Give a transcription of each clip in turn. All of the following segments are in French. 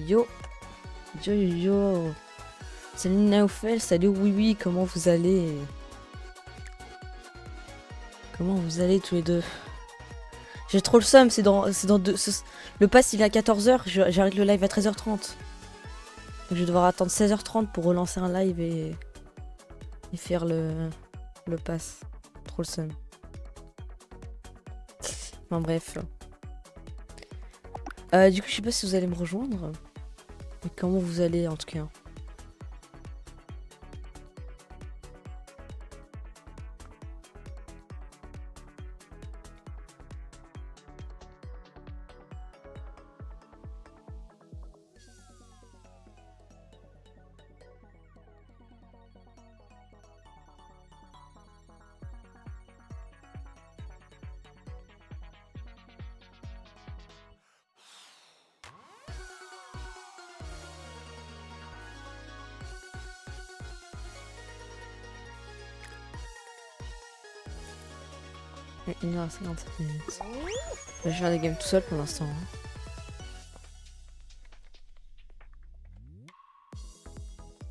Yo. Yo yo yo. Salut Naoufel, salut oui oui, comment vous allez? Comment vous allez tous les deux? J'ai trop le seum, c'est dans deux... Le pass il est à 14h, j'arrête le live à 13h30. Donc je vais devoir attendre 16h30 pour relancer un live et faire le pass. Trop le seum. Enfin bref. Du coup je sais pas si vous allez me rejoindre. Mais comment vous allez en tout cas? Ouais, 1h57 minutes. Je vais faire des games tout seul pour l'instant. Hein.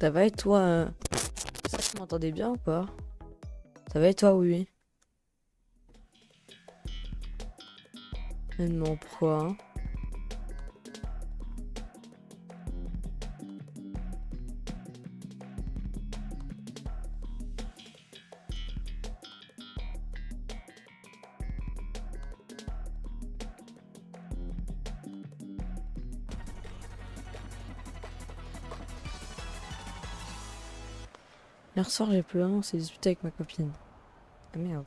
Ça va et toi Ça, vous m'entendez bien ou pas? Ça va et toi, oui? Mais non, pourquoi hein? Hier soir, j'ai plus on s'est disputé avec ma copine. Ah merde.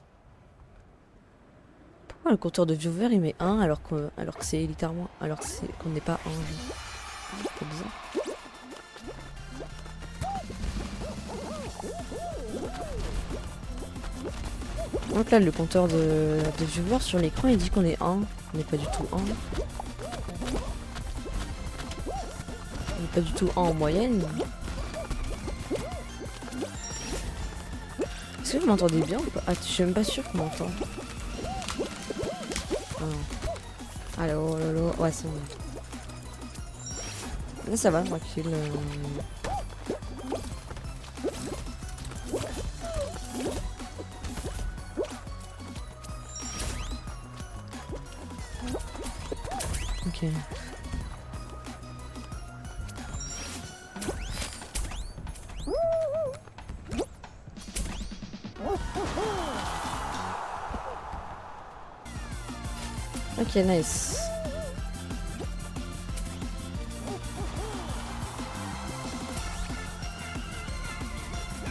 Pourquoi le compteur de viewers il met 1 alors que c'est littéralement. Alors qu'on n'est pas 1 c'est bizarre. Donc là, le compteur de viewers sur l'écran il dit qu'on est 1. On n'est pas du tout 1. On n'est pas du tout 1 en moyenne. Est-ce que vous m'entendez bien ou pas? Ah, je suis même pas sûre qu'on m'entend. Oh non. Allô, allô, ouais, c'est bon. Là, ça va, tranquille. Ok. Ok, nice.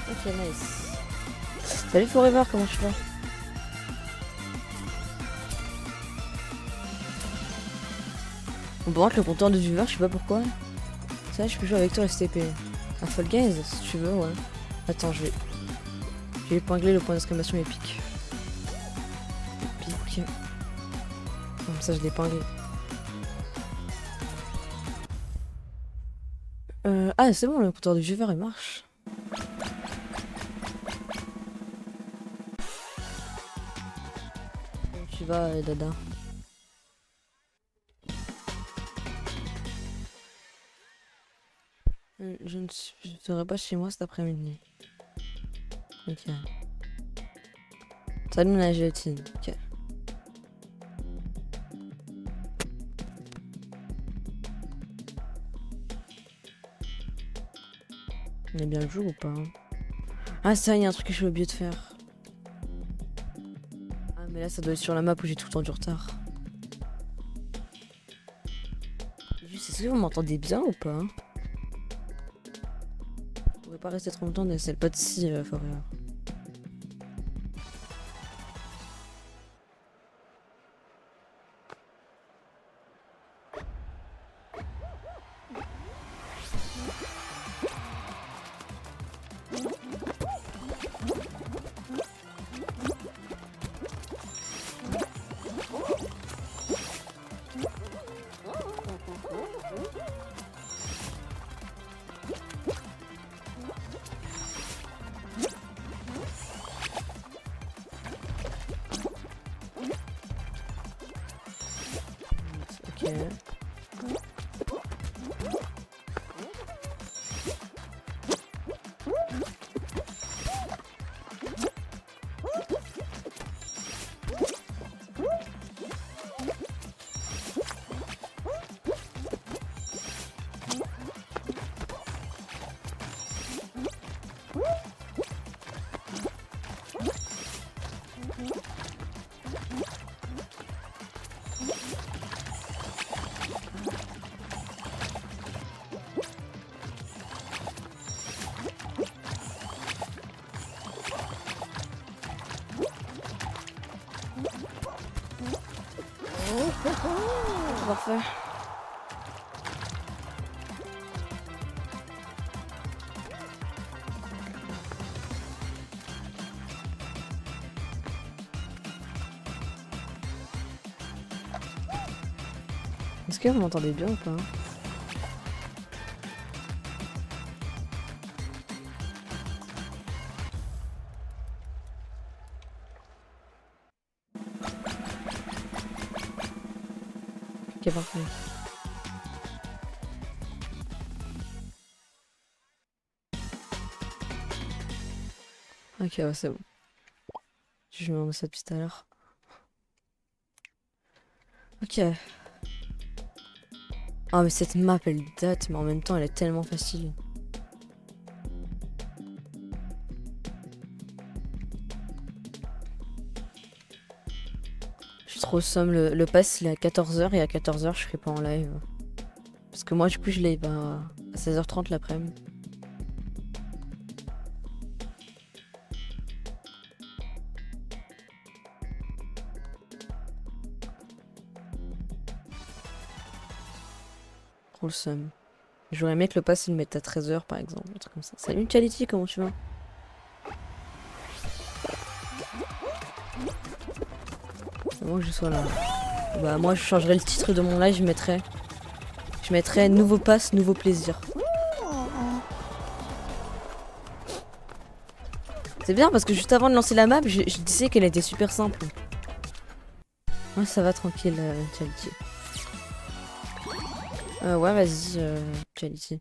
Ok, nice. Salut Forever, comment tu vas? Bon, le compteur de viewers, je sais pas pourquoi. Ça, je peux jouer avec toi STP. À Fall Guys, si tu veux, ouais. Attends, je vais épingler le point d'exclamation épique. Épique. Comme ça, je l'ai épinglé. Ah, c'est bon, le compteur de viewers, il marche. Comment tu vas, Dada? Je ne serai pas chez moi cet après-midi. Ok. Salut la gélatine. Ok. On est bien le jour ou pas hein? Ah ça, il y a un truc que j'ai oublié de faire. Ah mais là ça doit être sur la map où j'ai tout le temps du retard. Est-ce que vous m'entendez bien ou pas? Je pourrais pas rester trop longtemps, c'est le pas de si Forever. Ok. Parfait. Est-ce que vous m'entendez bien ou pas? Ok, parfait. Ok, ouais, c'est bon. Je me remets ça depuis tout à l'heure. Ok. Ah, mais cette map, elle date, mais en même temps, elle est tellement facile. Je suis trop somme. Le pass, il est à 14h et à 14h, je serai pas en live. Parce que moi, du coup, je live à 16h30 l'après-midi. Trop le seum. J'aurais aimé que le pass, il le mette à 13h, par exemple. Un truc comme ça. Salut, Quality, comment tu vas? C'est bon que je sois là. Bah, moi, je changerais le titre de mon live, je mettrais nouveau pass, nouveau plaisir. C'est bien parce que juste avant de lancer la map, je disais qu'elle était super simple. Ouais, ça va tranquille, Quality. Ouais, vas-y, Quality.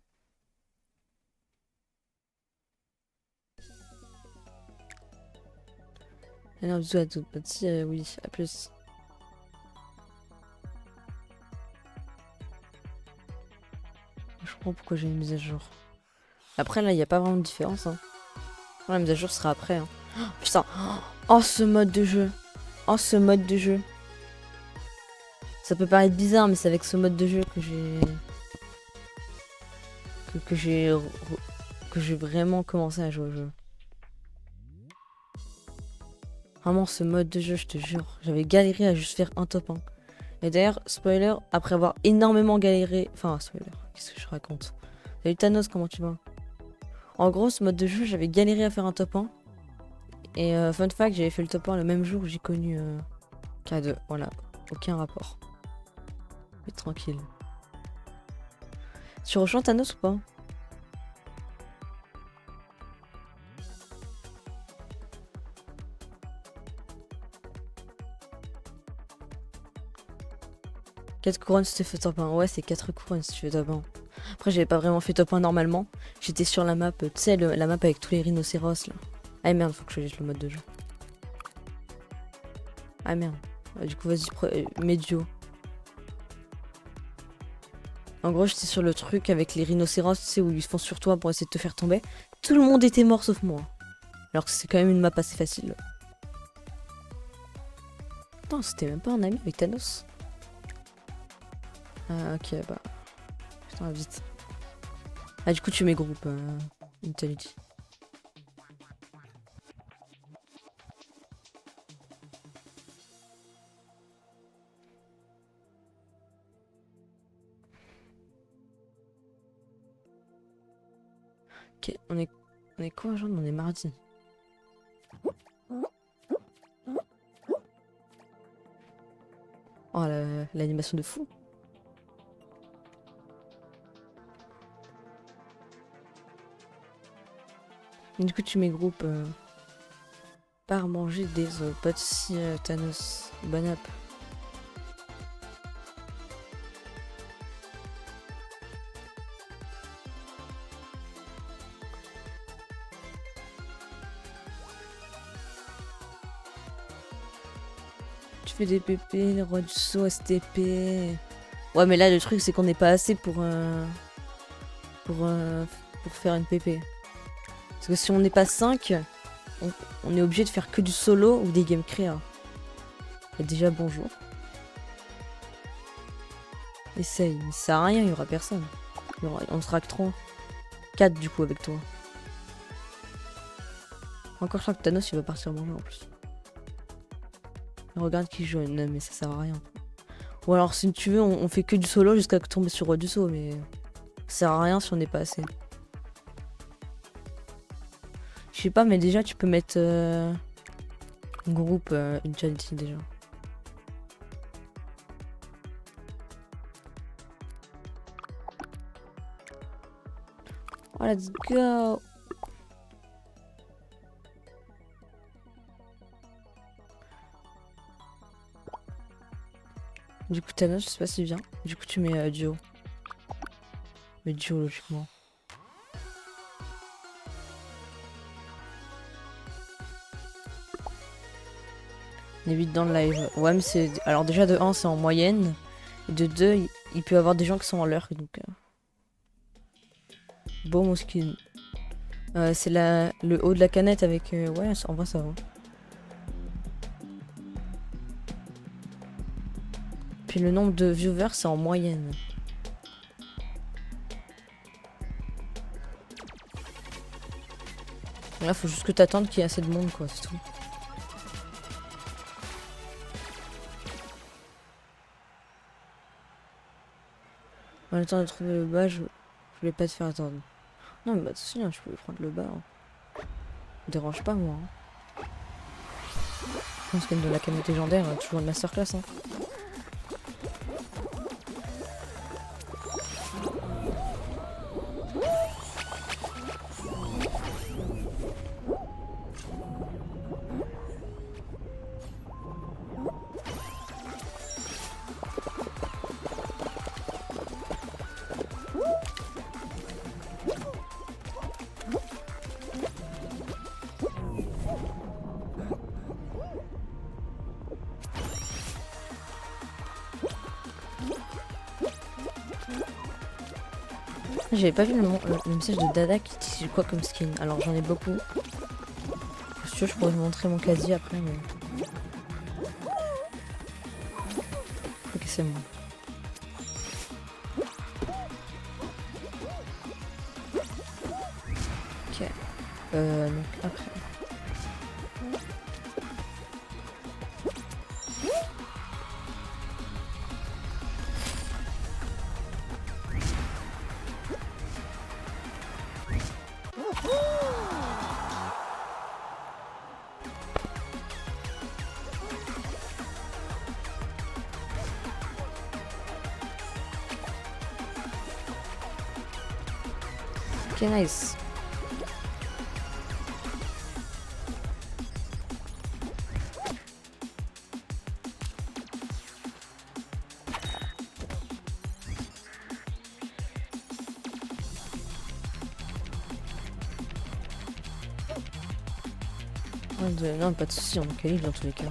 Allez, un bisou à tout petit, oui, à plus. Je comprends pourquoi j'ai une mise à jour. Après, là, il n'y a pas vraiment de différence. Hein. La mise à jour sera après. Hein. Oh, putain. Oh, ce mode de jeu. Oh, ce mode de jeu. Ça peut paraître bizarre, mais c'est avec ce mode de jeu que j'ai... que j'ai vraiment commencé à jouer au jeu. Vraiment, ce mode de jeu, je te jure. J'avais galéré à juste faire un top 1. Et d'ailleurs, spoiler, après avoir énormément galéré... Enfin, spoiler, qu'est-ce que je raconte? Salut Thanos, comment tu vas? En gros, ce mode de jeu, j'avais galéré à faire un top 1. Et fun fact, j'avais fait le top 1 le même jour où j'ai connu K2. Voilà, aucun rapport. Mais tranquille. Tu rejoins Thanos ou pas? Quatre couronnes si tu fais top 1. Ouais, c'est 4 couronnes si tu fais top 1. Après, j'avais pas vraiment fait top 1 normalement. J'étais sur la map, tu sais, la map avec tous les rhinocéros là. Ah merde, faut que je choisisse le mode de jeu. Ah merde. Du coup, vas-y, mets duo. En gros, j'étais sur le truc avec les rhinocéros, tu sais, où ils se font sur toi pour essayer de te faire tomber. Tout le monde était mort sauf moi. Alors que c'est quand même une map assez facile. Attends, c'était même pas un ami avec Thanos. Ah, ok, bah. Putain, vite. Ah, du coup, tu mets groupe, Intelligent. Ok, on est quoi, genre? On est mardi. Oh, l'animation de fou. Du coup, tu mets groupe par manger des os. Pas de si Thanos. Bonne app. Tu fais des PP, les rois du saut, STP. Ouais, mais là, le truc, c'est qu'on n'est pas assez pour faire une PP. Parce que si on n'est pas 5, on est obligé de faire que du solo ou des game créa. Et déjà, bonjour. Essaye, mais ça sert à rien, il y aura personne. On sera que 3. 4 du coup avec toi. Encore je crois que Thanos il va partir manger en plus. Regarde qui joue, non mais ça sert à rien. Ou alors si tu veux, on fait que du solo jusqu'à tomber sur Roi du Saut, mais ça sert à rien si on n'est pas assez. Je sais pas, mais déjà tu peux mettre groupe Enchanted déjà. Oh, let's go. Du coup, Thanos, je sais pas s'il vient. Du coup, tu mets duo. Mais duo, logiquement. On est vite dans le live. Ouais, mais c'est. Alors, déjà, de 1, c'est en moyenne. Et de 2, il peut y avoir des gens qui sont en leur. Donc. Bon, mon skin. C'est le haut de la canette avec. Ouais, en vrai, ça va. Puis le nombre de viewers, c'est en moyenne. Là, faut juste que t'attendes qu'il y ait assez de monde, quoi, c'est tout. En le temps de trouver le bas, je voulais pas te faire attendre. Non, mais bah, si, hein, je peux prendre le bas. Hein. Me dérange pas, moi. Hein. Je pense qu'elle de la canette légendaire, toujours une masterclass. Hein. J'avais pas vu le message de Dada qui dit quoi comme skin. Alors j'en ai beaucoup. Si tu veux, je pourrais vous montrer mon casier après, mais. Ok, c'est bon. Ok. Donc après. Ok, nice. Non, pas de soucis, on est qualif dans tous les cas.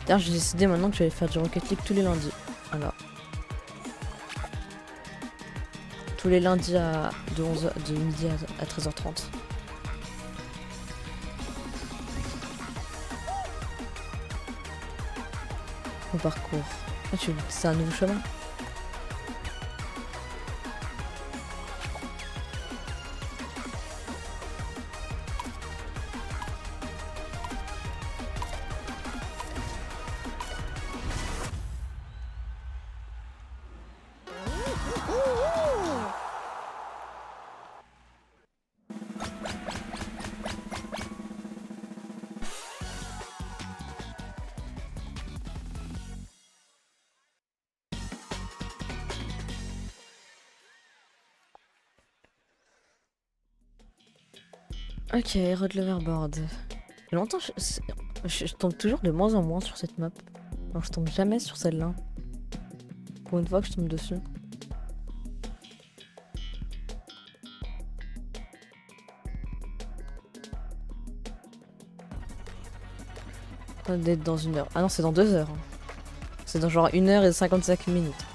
D'ailleurs, j'ai décidé maintenant que j'allais faire du Rocket League tous les lundis. Alors. Tous les lundis de midi à 13h30. Mon parcours. Ah, c'est un nouveau chemin. Ok, Road Loverboard. Longtemps, je tombe toujours de moins en moins sur cette map. Alors je tombe jamais sur celle-là. Pour une fois que je tombe dessus. D'être dans 1 heure. Ah non, c'est dans 2 heures. C'est dans genre 1 heure et 55 minutes.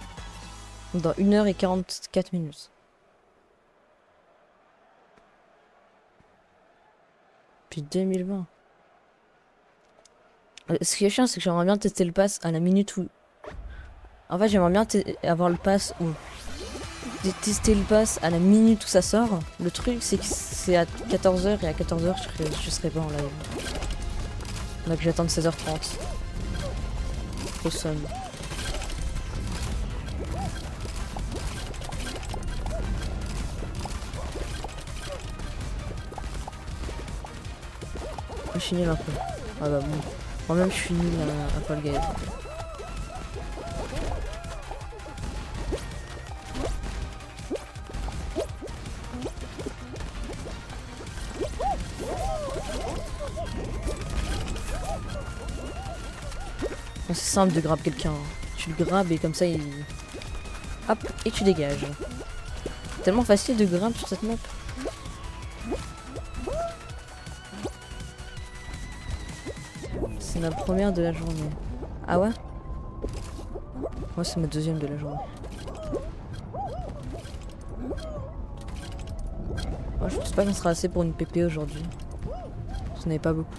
Dans 1 heure et 44 minutes. Puis 2020. Ce qui est chiant, c'est que j'aimerais bien tester le pass à la minute où... En fait, j'aimerais bien avoir le pass où tester le pass à la minute où ça sort. Le truc, c'est que c'est à 14h et à 14h, je serai pas en live. Donc j'attends 16h30. Au somme. Je suis nul un peu. Ah bah bon. Moi-même, je suis nul à Fall Guys. C'est simple de grab quelqu'un. Tu le grabes et comme ça il... Hop, et tu dégages. C'est tellement facile de grab sur cette map. C'est ma première de la journée. Ah ouais? Moi c'est ma deuxième de la journée. Moi je pense pas qu'on sera assez pour une PP aujourd'hui. Ce n'est pas beaucoup.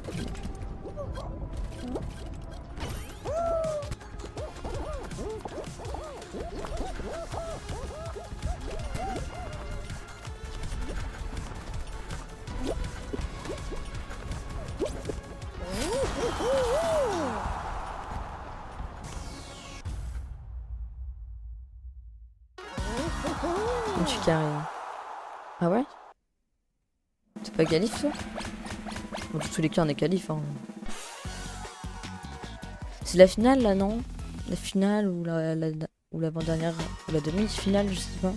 Tu carré. Ah ouais? T'es pas qualif toi? Bon, dans tous les cas on est qualif hein. C'est la finale là non? La finale ou ou l'avant-dernière ou la demi-finale je sais pas.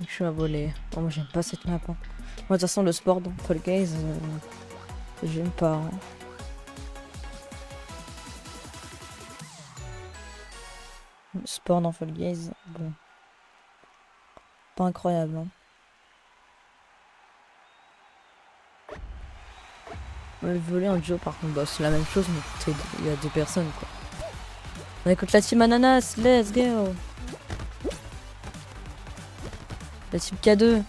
Je suis à voler. Oh, moi j'aime pas cette map. Hein. Moi de toute façon le sport dans Fall Guys, j'aime pas. Hein. Le sport dans Fall Guys, bon. Pas incroyable. Hein. Le voler en duo par contre, bah, c'est la même chose mais il y a deux personnes quoi. On écoute la team Ananas, let's go! La team K2.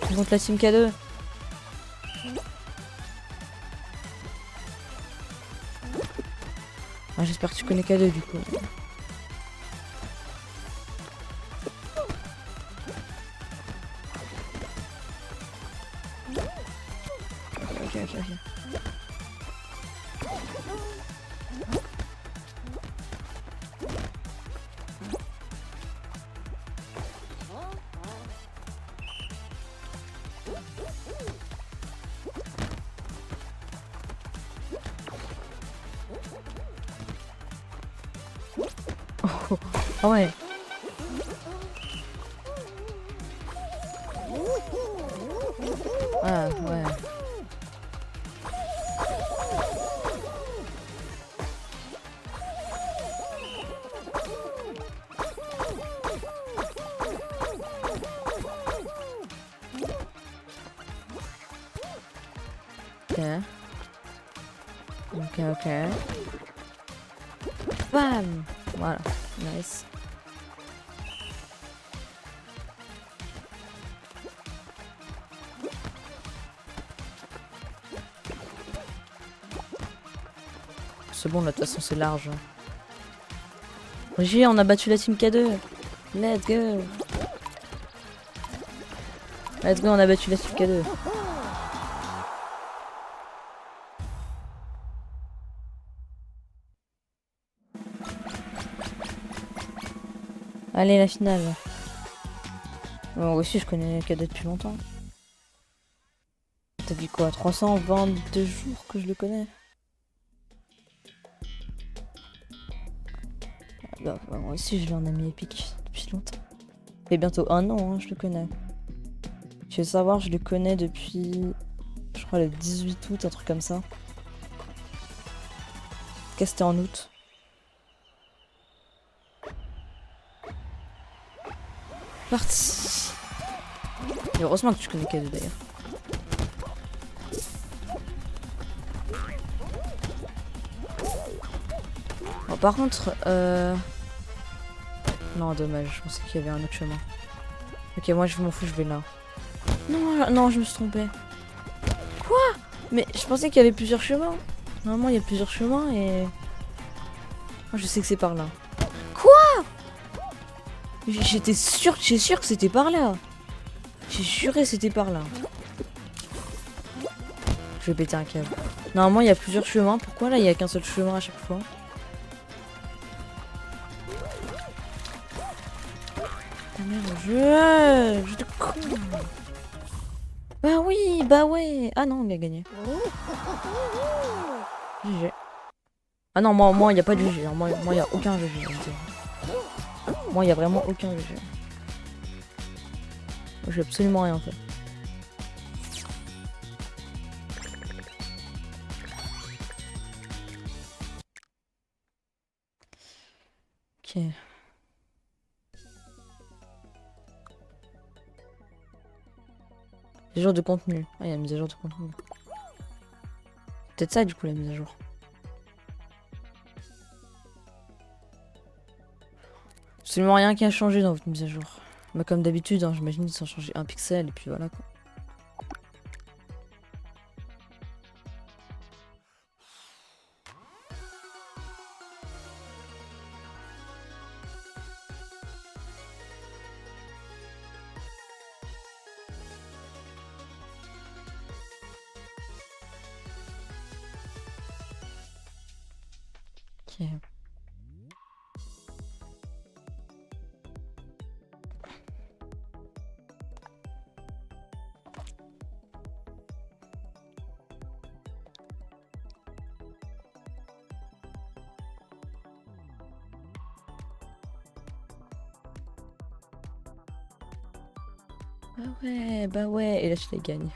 On compte la team K2. Ah, j'espère que tu connais K2 du coup. Ok. Ah ouais. Ah ouais. Ok. Bam. Voilà. Nice. C'est bon, là, de toute façon, c'est large. J'ai, on a battu la team K2. Let's go. Let's go, on a battu la team K2. Allez, la finale. Moi aussi, je connais K2 depuis longtemps. T'as dit quoi? 322 jours que je le connais. Bah, moi aussi, je l'ai en ami épique depuis longtemps. Ça fait bientôt 1 an, hein, je le connais. Tu veux savoir, je le connais depuis, je crois, le 18 août, un truc comme ça. Qu'est-ce que c'était en août? Parti. Et heureusement que tu connais K2 d'ailleurs. Bon, par contre, non, dommage, je pensais qu'il y avait un autre chemin. Ok, moi je m'en fous, je vais là. Non, non, je me suis trompée. Quoi? Mais je pensais qu'il y avait plusieurs chemins. Normalement, il y a plusieurs chemins et... Moi, je sais que c'est par là. Quoi? J'étais sûr que c'était par là. J'ai juré que c'était par là. Je vais péter un câble. Normalement, il y a plusieurs chemins. Pourquoi là, il y a qu'un seul chemin à chaque fois? Ah merde, je te con. Bah oui, bah ouais. Ah non, on a gagné. GG. Ah non, moi, il n'y a pas de GG. Moi, il n'y a aucun GG. Moi, il n'y a vraiment aucun GG. J'ai absolument rien fait. Ok. Mise à jour de contenu. Ah, il y a mise à jour de contenu. Peut-être ça, du coup, la mise à jour. Absolument rien qui a changé dans votre mise à jour. Bah, comme d'habitude, hein, j'imagine qu'ils ont changé un pixel et puis voilà quoi. Ok. Bah ouais, et là je les gagne.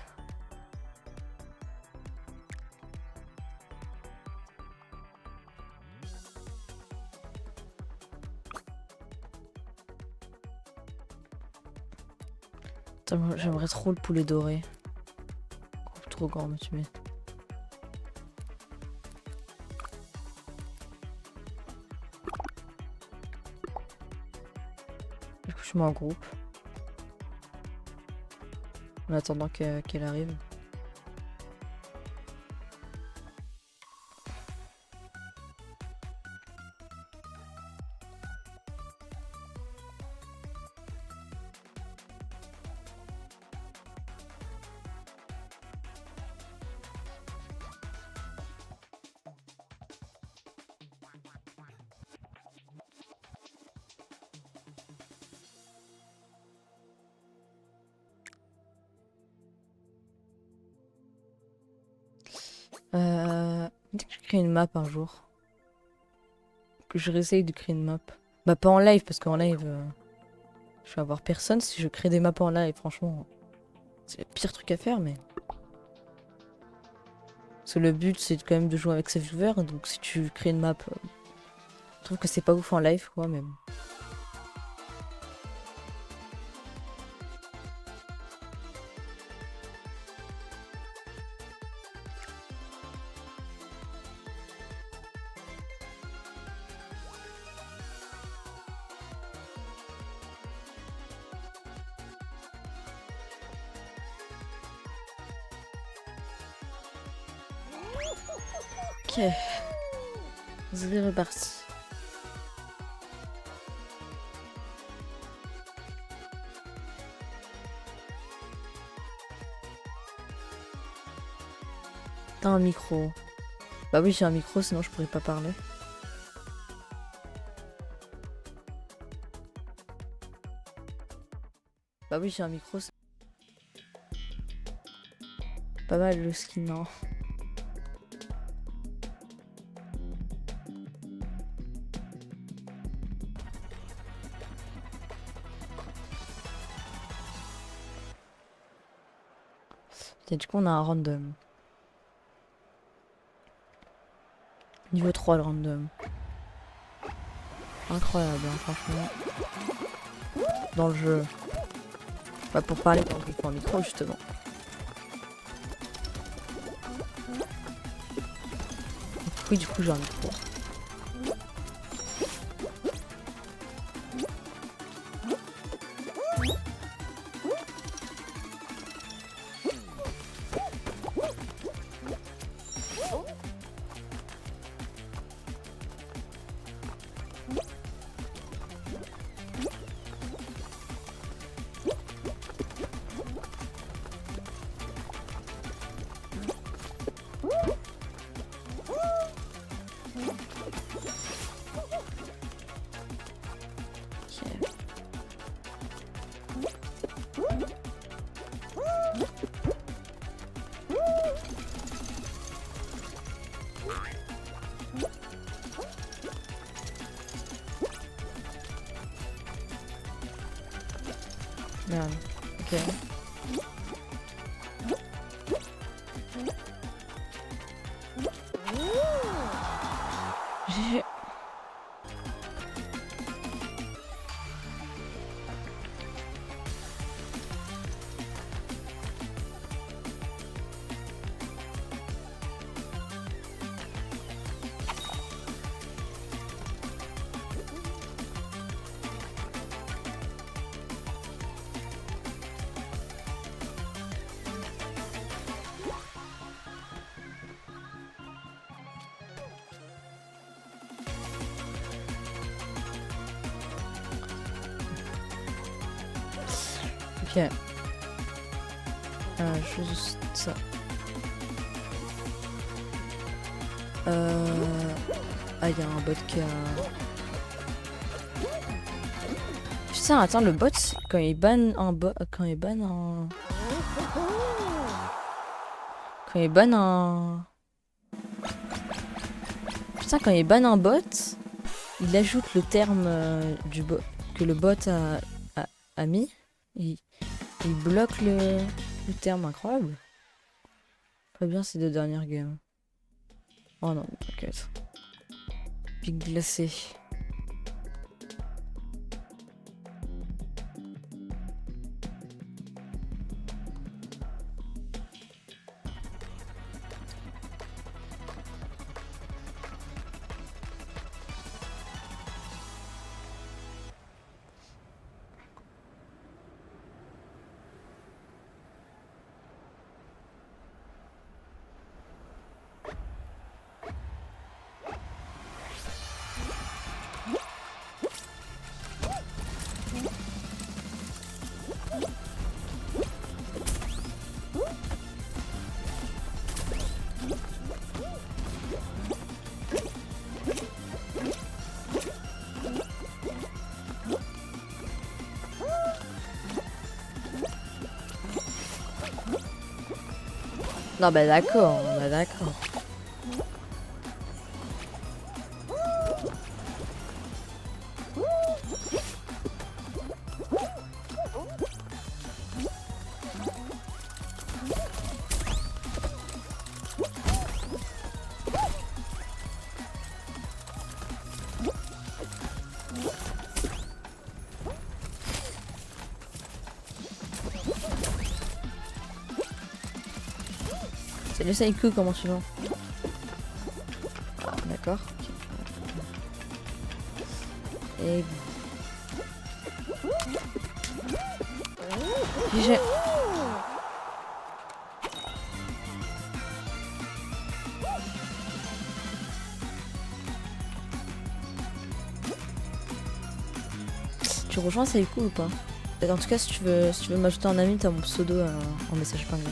J'aimerais trop le poulet doré. Trop grand, mais tu mets. Du coup, je mets en groupe. En attendant qu'elle arrive. Dès que je crée une map un jour. Que je réessaye de créer une map. Bah pas en live, parce qu'en live, je vais avoir personne si je crée des maps en live, franchement. C'est le pire truc à faire, mais... Parce que le but, c'est quand même de jouer avec ses viewers, donc si tu crées une map... je trouve que c'est pas ouf en live, quoi, même. Ok. C'est reparti. T'as un micro. Bah oui, j'ai un micro, sinon je pourrais pas parler. Bah oui, j'ai un micro. Pas mal le skin, non. Et du coup, on a un random. Niveau 3 le random. Incroyable, hein, franchement. Dans le jeu. Bah pour parler dans le en micro, justement. Oui, du coup, j'ai un micro. Merde. Ok. GG. Ok. Juste ça. Ah, il y a un bot qui a... Putain, attends, le bot, quand il banne un bot... Quand il banne un... Quand il banne un... Putain, quand il banne un bot, il ajoute le terme du bot que le bot a mis. Il bloque le terme, incroyable. Pas bien ces 2 dernières games. Oh non, t'inquiète. Pic glacé. Non, bah d'accord, bah d'accord. C'est le Saiku, comment tu vas? D'accord. Et... GG. Tu rejoins Saiku ou pas? En tout cas, si tu veux m'ajouter en ami, t'as mon pseudo en message privé.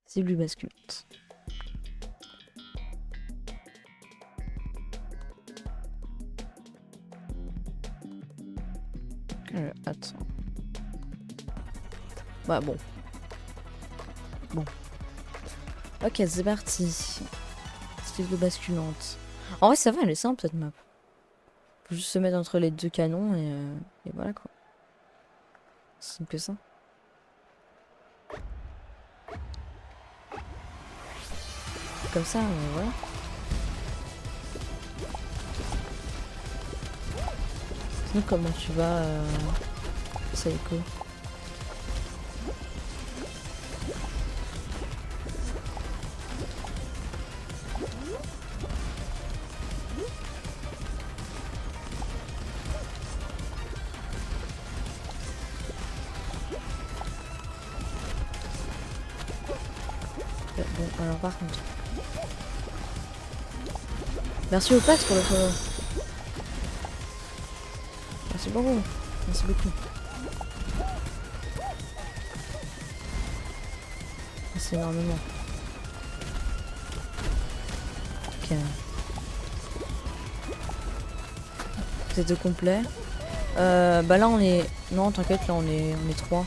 Cible basculante. Attends. Bah bon. Bon. Ok, c'est parti. Cible basculante. En vrai, ça va, elle est simple cette map. Faut juste se mettre entre les 2 canons et voilà quoi. C'est simple que ça. Comme ça, voilà. Sinon, comment tu vas, Saiko? Bon, alors par contre... Merci au Pax pour le follow. Merci beaucoup. Merci beaucoup. Merci énormément. Ok. C'est de complet. Bah là on est... Non t'inquiète, là on est 3.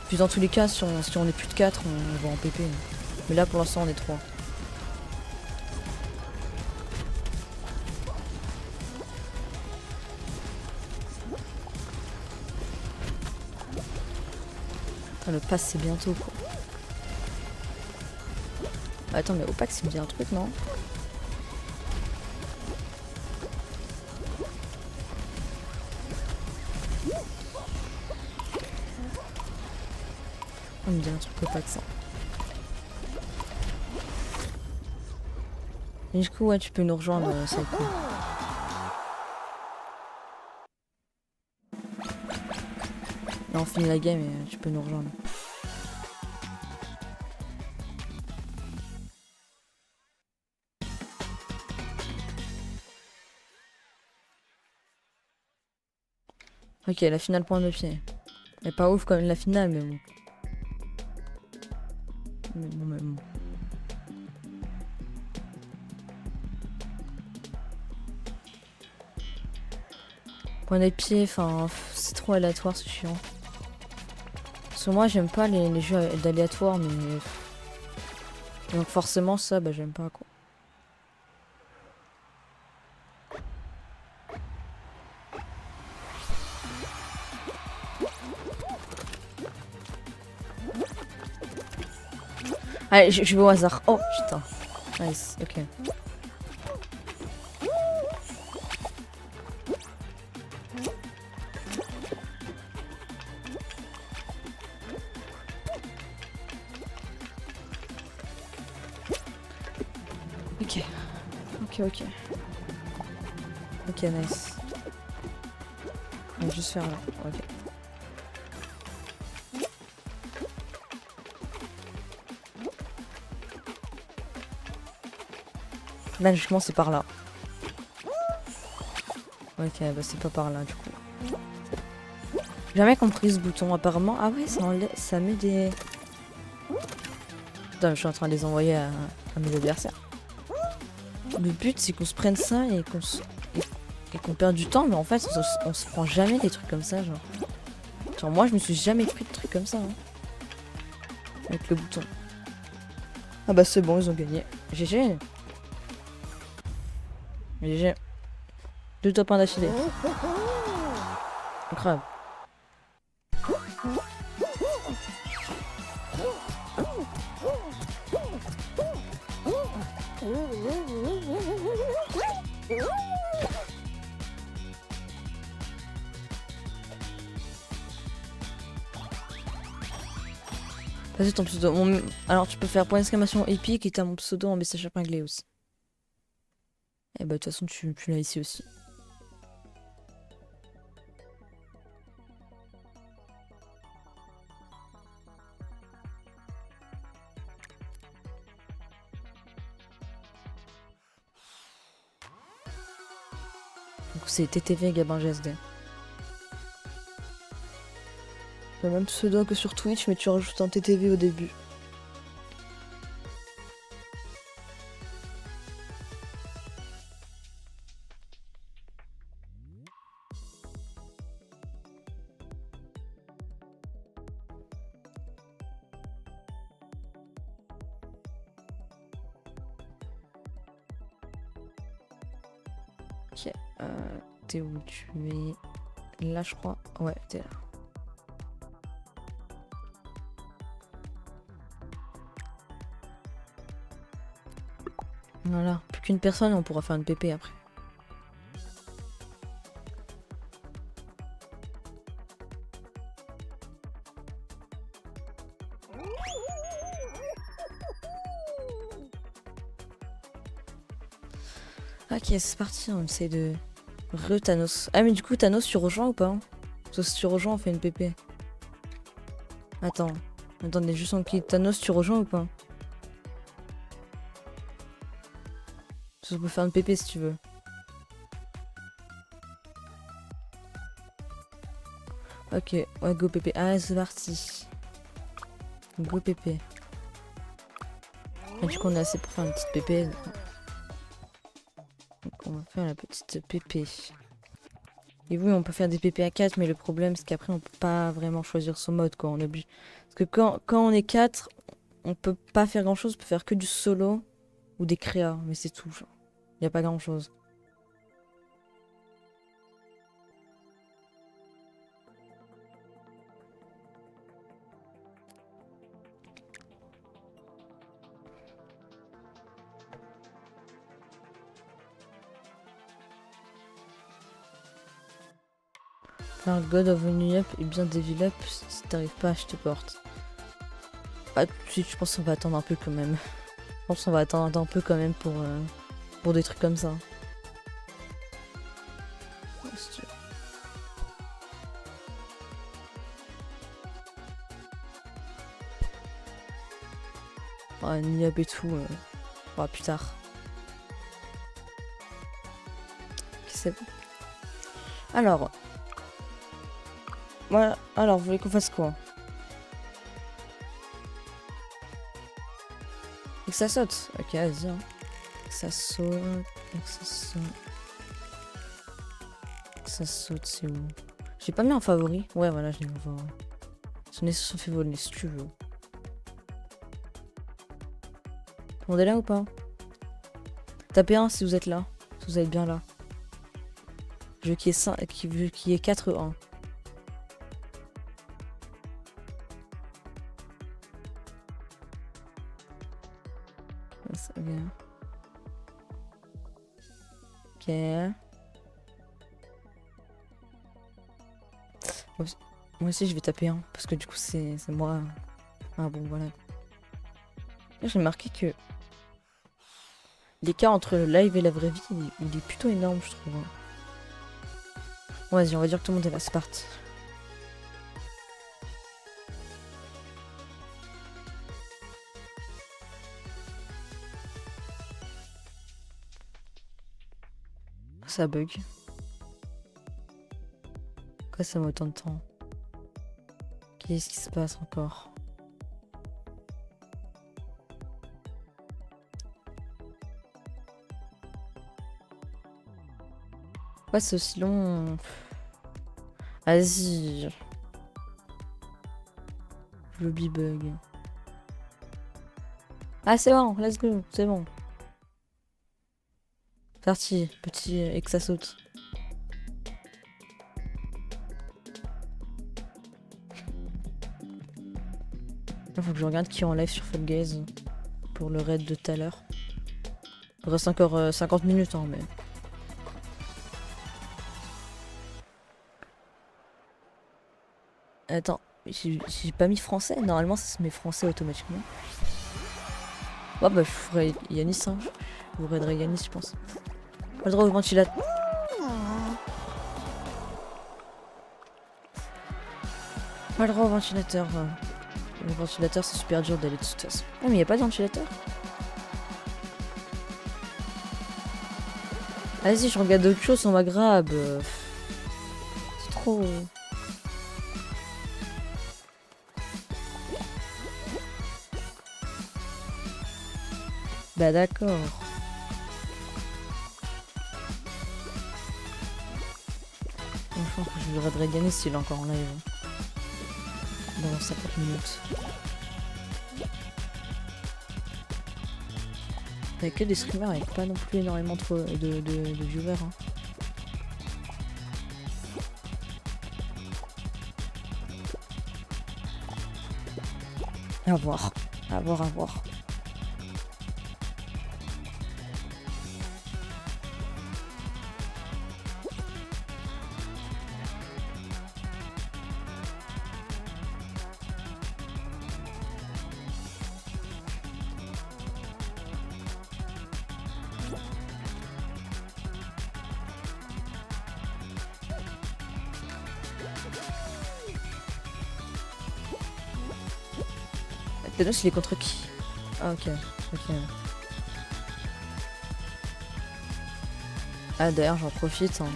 Puis dans tous les cas, si on est plus de 4, on va en PP. Mais là pour l'instant on est 3. Putain, le pass c'est bientôt quoi. Attends mais Opaque c'est bien un truc non? On me dit un truc Opaque ça. Et du coup ouais tu peux nous rejoindre, ça va être cool. Là on finit la game et tu peux nous rejoindre. Ok, la finale point de pied. Elle est pas ouf comme la finale mais bon. Mais bon. Point de pied, enfin c'est trop aléatoire, c'est chiant. Parce que moi j'aime pas les jeux d'aléatoire mais... Donc forcément ça bah j'aime pas quoi. Allez, je vais au hasard. Oh putain. Nice, ok. Ok. Ok. Ok, nice. On va juste faire là. Ok. Là, logiquement, c'est par là. Ok, bah c'est pas par là du coup. J'ai jamais compris ce bouton apparemment. Ah ouais, ça met des... Putain, je suis en train de les envoyer à mes adversaires. Le but c'est qu'on se prenne ça et qu'on perde du temps, mais en fait on se prend jamais des trucs comme ça, genre moi je me suis jamais pris de trucs comme ça hein. Avec le bouton. Ah bah c'est bon, ils ont gagné. GG. GG. 2 top 1 d'affilée. Incroyable. Vas-y ton pseudo. Alors tu peux faire point d'exclamation épique et t'as mon pseudo en message épinglé aussi. Et bah de toute façon tu l'as ici aussi. Donc c'est TTV Gabin GSD. Le même pseudo que sur Twitch mais tu rajoutes un TTV au début. Ok, t'es où? Tu es là je crois. Ouais, t'es là. Voilà, plus qu'une personne, on pourra faire une PP après. Ok, c'est parti, on essaie de... Thanos. Ah mais du coup Thanos tu rejoins ou pas hein? Parce que si tu rejoins on fait une PP. Attendez, juste en qui Thanos tu rejoins ou pas? Parce qu'on peut faire une PP si tu veux. Ok, ouais go PP. Ah c'est parti. Go PP. Et du coup on a assez pour faire une petite PP. On va faire la petite PP. Et oui, on peut faire des PP à 4, mais le problème, c'est qu'après, on peut pas vraiment choisir son mode, quoi. On est obligé. Parce que quand on est 4, on peut pas faire grand-chose. On peut faire que du solo ou des créas, mais c'est tout. Il n'y a pas grand-chose. Faire God of New Up et bien Devil Up, si t'arrives pas, je te porte. Pas tout de suite, je pense qu'on va attendre un peu quand même. Je pense qu'on va attendre un peu quand même pour des trucs comme ça. Ouais, New Up et tout, on verra plus tard. C'est bon. Alors. Voilà. Alors, vous voulez qu'on fasse quoi? Et que ça saute. Ok, vas-y. Hein. Que ça saute. Que ça saute. Que ça saute, c'est où? J'ai pas mis en favori. Ouais, voilà, je l'ai mis en favori. Son est sur son favori, si tu veux. Tout le monde est là ou pas? Tapez 1 si vous êtes là. Si vous êtes bien là. Je veux qu'il y ait 5, qu'il y ait 4-1. Ok. Moi aussi je vais taper 1 parce que du coup c'est moi. Ah bon voilà. J'ai remarqué que l'écart entre le live et la vraie vie il est plutôt énorme je trouve. Bon, vas-y on va dire que tout le monde est là, c'est parti. Ça bug. Pourquoi ça met autant de temps? Qu'est-ce qui se passe encore? Pourquoi c'est aussi long? Vas-y. Lobby bug. Ah c'est bon, let's go, c'est bon. Parti, petit et que ça saute. Il faut que je regarde qui est en live sur Fall Guys pour le raid de tout à l'heure. Il reste encore 50 minutes, hein, mais. Attends, j'ai pas mis français. Normalement, ça se met français automatiquement. Ouais, bah, je ferai Yanis, hein. Je vous raiderai Yanis, je pense. Pas le droit au ventilateur. Pas le droit au ventilateur. Le ventilateur, c'est super dur d'aller de toute façon. Ah, mais y a pas de ventilateur. Vas-y, je regarde d'autres choses, on m'aggrave. C'est trop. Bah d'accord. Je pense que je le raiderai gagner s'il est encore en live. Dans 50 minutes. Il n'y a que des streamers avec pas non plus énormément de viewers. Hein. À voir. À voir, à voir. Thanos il est contre qui? Ah ok, ok. Ah d'ailleurs j'en profite, hein.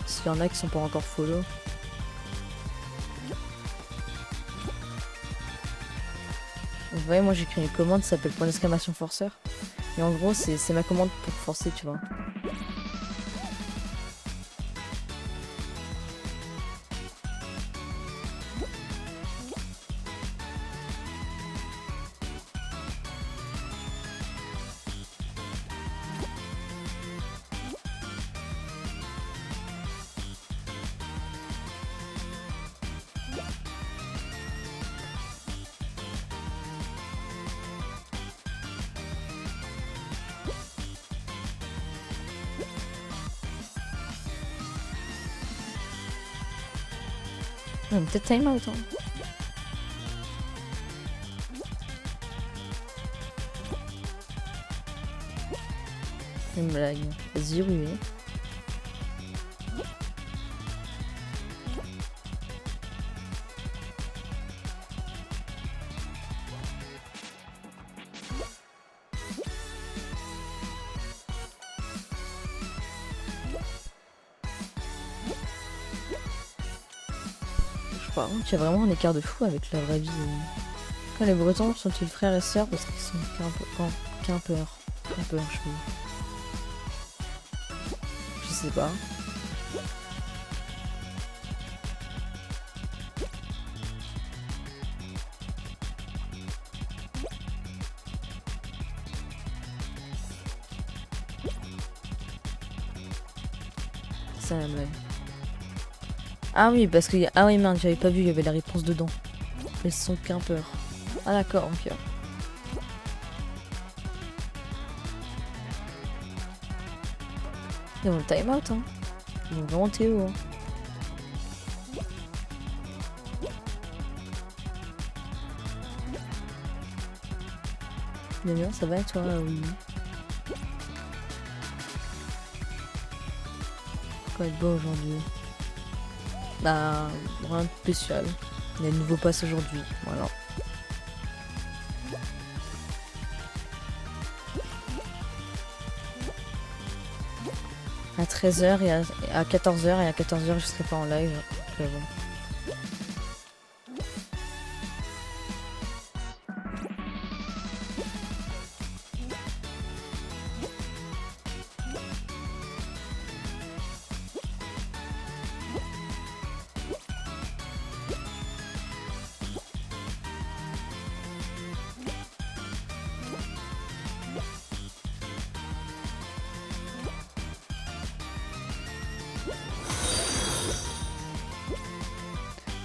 S'il y en a qui sont pas encore follow. Vous voyez moi j'ai créé une commande, ça s'appelle point d'exclamation forceur. Et en gros c'est ma commande pour forcer tu vois. Peut-être time out. Hein. Une blague. Vas-y, oui. Par contre, il y a vraiment un écart de fou avec la vraie vie. Quand les Bretons sont-ils frères et sœurs parce qu'ils sont qu'un peur. Je sais pas. C'est la blague. Ah oui, parce que... Ah oui, merde, j'avais pas vu, il y avait la réponse dedans. Elles sont qu'un peur. Ah d'accord, ok. Ils vont le time out, hein. Ils vont vraiment Théo, hein. Bien, ça va et toi, oui. Quoi être beau aujourd'hui? Bah, rien de spécial. Il y a de nouveaux passes aujourd'hui, voilà. À 13h et à 14h et à 14h je serai pas en live. Donc, bon.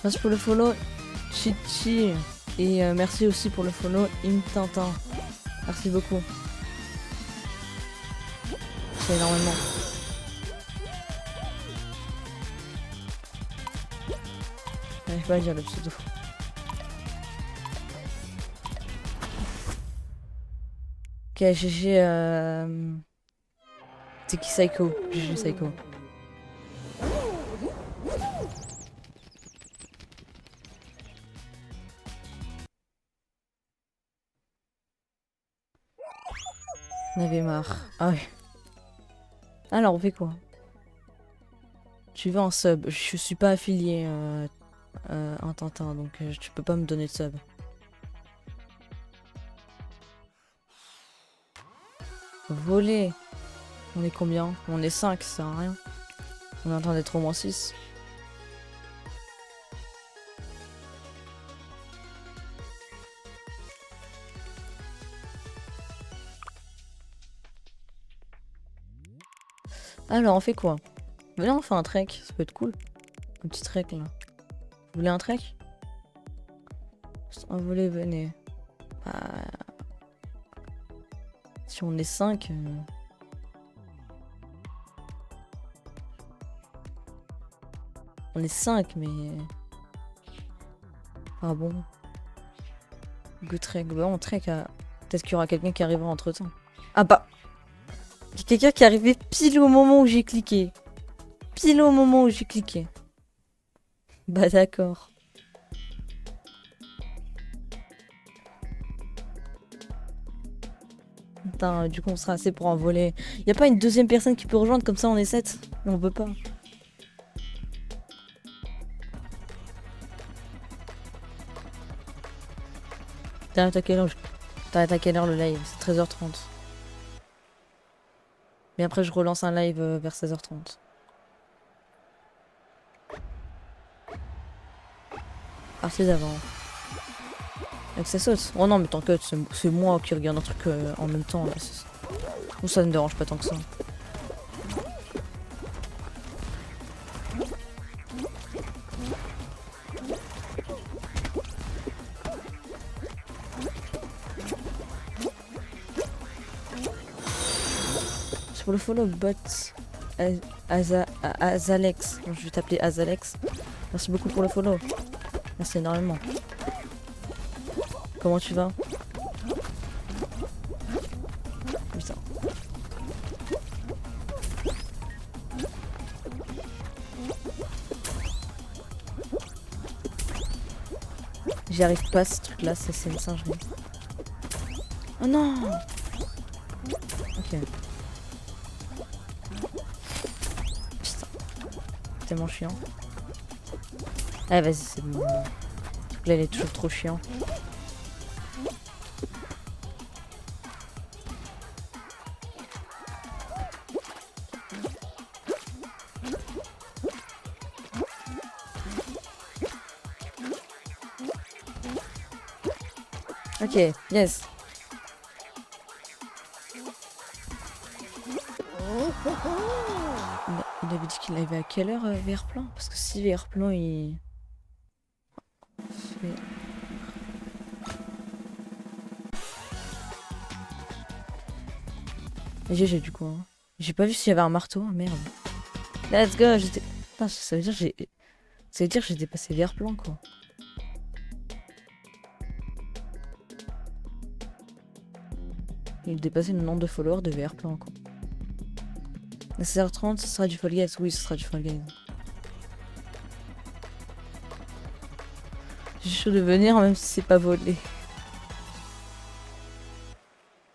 Merci pour le follow, Chichi. Et merci aussi pour le follow, Tintin. Merci beaucoup. C'est énormément. J'arrive pas à dire le pseudo. Ok, GG. C'est qui Psycho? GG Psycho. On avait marre. Ah ouais. Alors on fait quoi? Tu veux un sub? Je suis pas affilié un Tintin, donc tu peux pas me donner de sub. Voler. On est combien? On est 5, ça sert à rien. On est en train d'être au moins 6. Alors on fait quoi? Venez, on fait un trek, ça peut être cool. Un petit trek là. Vous voulez un trek? Envolez, venez. Si on est 5... On est 5 mais... Ah bon. Go trek, bah on trek à... Peut-être qu'il y aura quelqu'un qui arrivera entre temps. Ah bah, il y a quelqu'un qui est arrivé pile au moment où j'ai cliqué. Pile au moment où j'ai cliqué. Bah d'accord. Putain, du coup on sera assez pour en voler. Y a pas une deuxième personne qui peut rejoindre comme ça on est 7? On peut pas. T'arrêtes à quelle heure? T'arrêtes à quelle heure le live? C'est 13h30. Mais après je relance un live vers 16h30. Partie d'avant. Avec ça saute. Oh non mais t'inquiète, c'est moi qui regarde un truc en même temps. Là, ou ça ne me dérange pas tant que ça. C'est pour le follow bot Azalex. Je vais t'appeler Azalex. Merci beaucoup pour le follow. Merci énormément. Comment tu vas? Putain. J'y arrive pas ce truc là, c'est une singerie. Oh non. Ok. Putain. Tellement chiant. Ah vas-y c'est bon. Là il est toujours trop chiant. Ok, yes. Il avait dit qu'il arrivait à quelle heure VR-Plan? Parce que si VR-Plan il... J'ai du coup. Hein. J'ai pas vu s'il y avait un marteau, merde. Let's go, j'étais... Putain, ça veut dire que j'ai... Ça veut dire que j'ai dépassé VR-Plan quoi. Il dépassait le nombre de followers de VR-Plan quoi. À 16h30, ce sera du Fall Guys. Oui, ce sera du Fall Guys. J'ai chaud de venir même si c'est pas volé.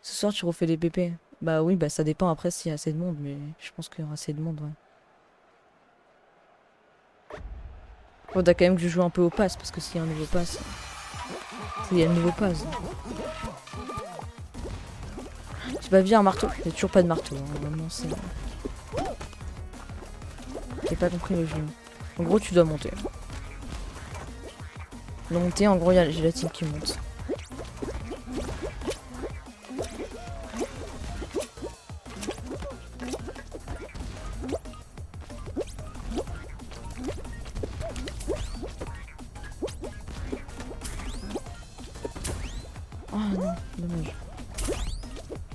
Ce soir, tu refais les PP. Bah oui, bah ça dépend après s'il y a assez de monde, mais je pense qu'il y aura assez de monde, ouais. Faudra quand même que je joue un peu au pass, parce que s'il y a un nouveau pass... S'il y a un nouveau pass... J'ai pas vu un marteau. Il n'y a toujours pas de marteau, hein. Vraiment, c'est... J'ai pas compris le jeu. En gros, tu dois monter. Monter, en gros, il y a la gélatine qui monte. Oh non, dommage.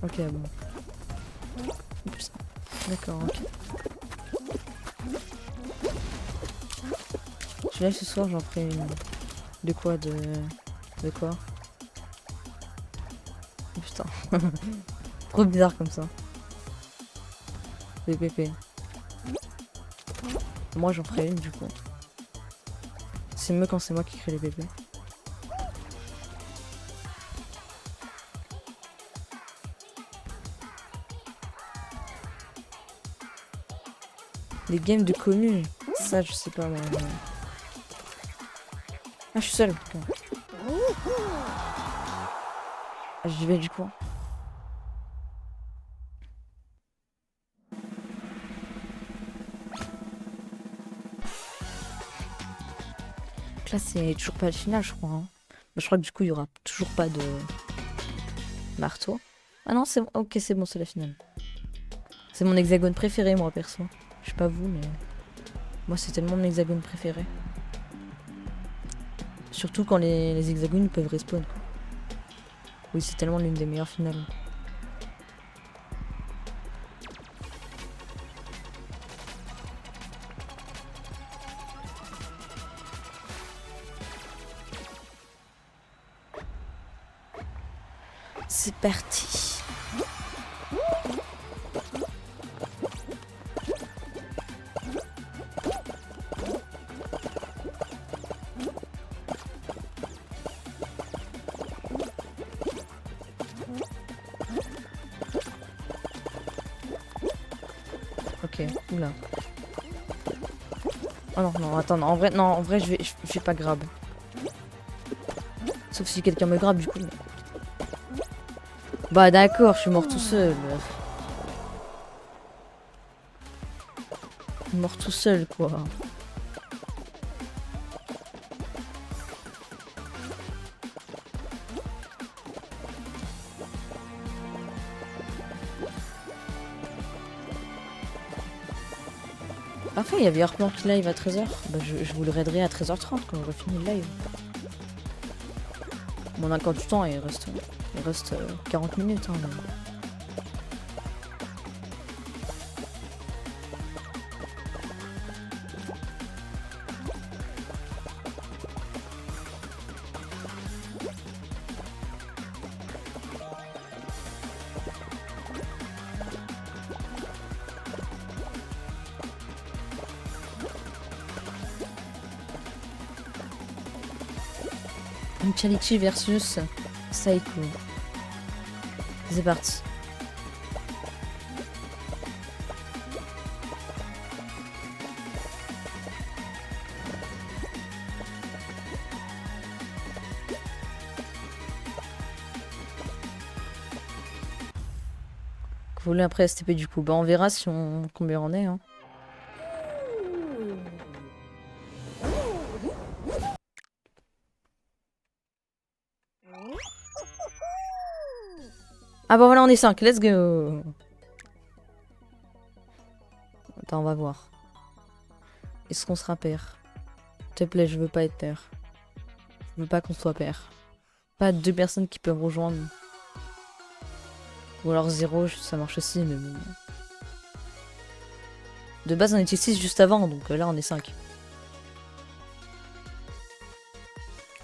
Ok, bon. Oups. D'accord, ok. Je lève ce soir, j'en ferai une... De quoi? De quoi? Oh, putain. Trop bizarre comme ça. Des PP. Moi j'en ferai une du coup. C'est mieux quand c'est moi qui crée les PP. Les games de commu. Ça je sais pas moi. Ah je suis seule. Okay. Ah, j'y vais du coup. Là c'est toujours pas le final je crois. Hein. Bah, je crois que du coup il y aura toujours pas de marteau. Ah non c'est ok c'est bon c'est la finale. C'est mon hexagone préféré moi perso. Je sais pas vous mais moi c'est tellement mon hexagone préféré. Surtout quand les hexagones peuvent respawn quoi. Oui c'est tellement l'une des meilleures finales. C'est parti. Ok, oula. Oh non, non, attends, non, en vrai, je vais pas grab. Sauf si quelqu'un me grabe, du coup. Bah d'accord, je suis mort tout seul. Mort tout seul, quoi. Enfin, il y avait Airplan qui live à 13h. Bah, je vous le raiderai à 13h30 quand j'aurai fini le live. Bon, on a encore du temps, il reste 40 minutes. Hein, mais... Brutality versus Psycho. C'est parti. Vous voulez après STP du coup. Bah on verra si on combien on est hein. Ah bah voilà on est 5, let's go. Attends on va voir. Est-ce qu'on sera pair? S'il te plaît je veux pas être pair. Je veux pas qu'on soit pair. Pas deux personnes qui peuvent rejoindre. Ou alors 0, ça marche aussi mais bon. De base on était 6 juste avant donc là on est 5.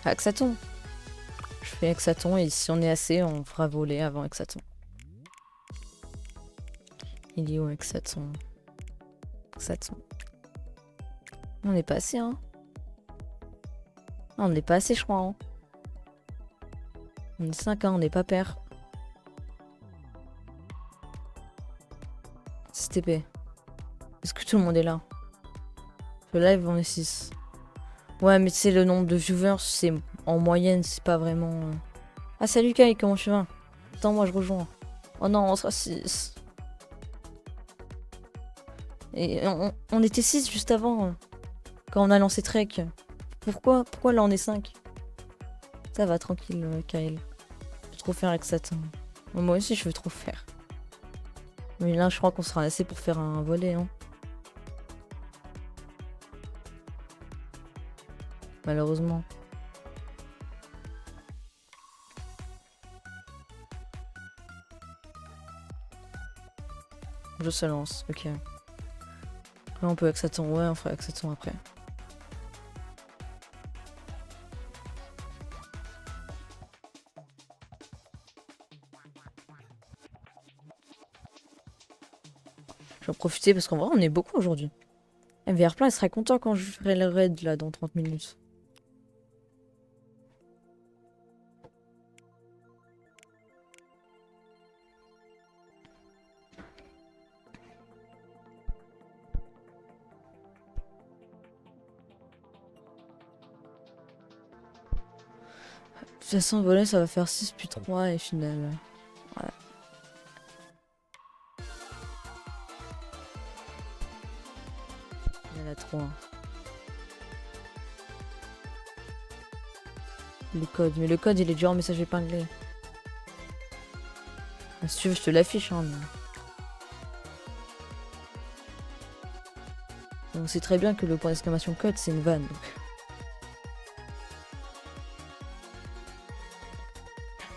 Axaton. Je fais Axaton et si on est assez on fera voler avant Axaton. Il est où Axaton? Axaton. On n'est pas assez hein. Ah, on n'est pas assez je crois hein. On est 5 hein, on n'est pas pair. STP. Est-ce que tout le monde est là? Le live on est 6. Ouais mais tu sais le nombre de viewers c'est en moyenne c'est pas vraiment... Ah salut Kai, comment tu vas? Attends moi je rejoins. Oh non on sera 6. Et on était 6 juste avant. Quand on a lancé Trek. Pourquoi là on est 5? Ça va tranquille Kyle. Je veux trop faire avec ça. Moi aussi je veux trop faire. Mais là je crois qu'on sera assez pour faire un volet hein. Malheureusement. Je se lance, ok. Là on peut Axaton, ouais on fera Axaton après. Je vais en profiter parce qu'en vrai on est beaucoup aujourd'hui. MVR Plein il sera content quand je ferai le raid là dans 30 minutes. De toute façon, volet, ça va faire 6 puis 3 et final. Ouais. Il y en a 3. Le code. Mais le code, il est déjà en message épinglé. Ah, si tu veux, je te l'affiche. Hein, mais... On sait très bien que le point d'exclamation code, c'est une vanne. Donc.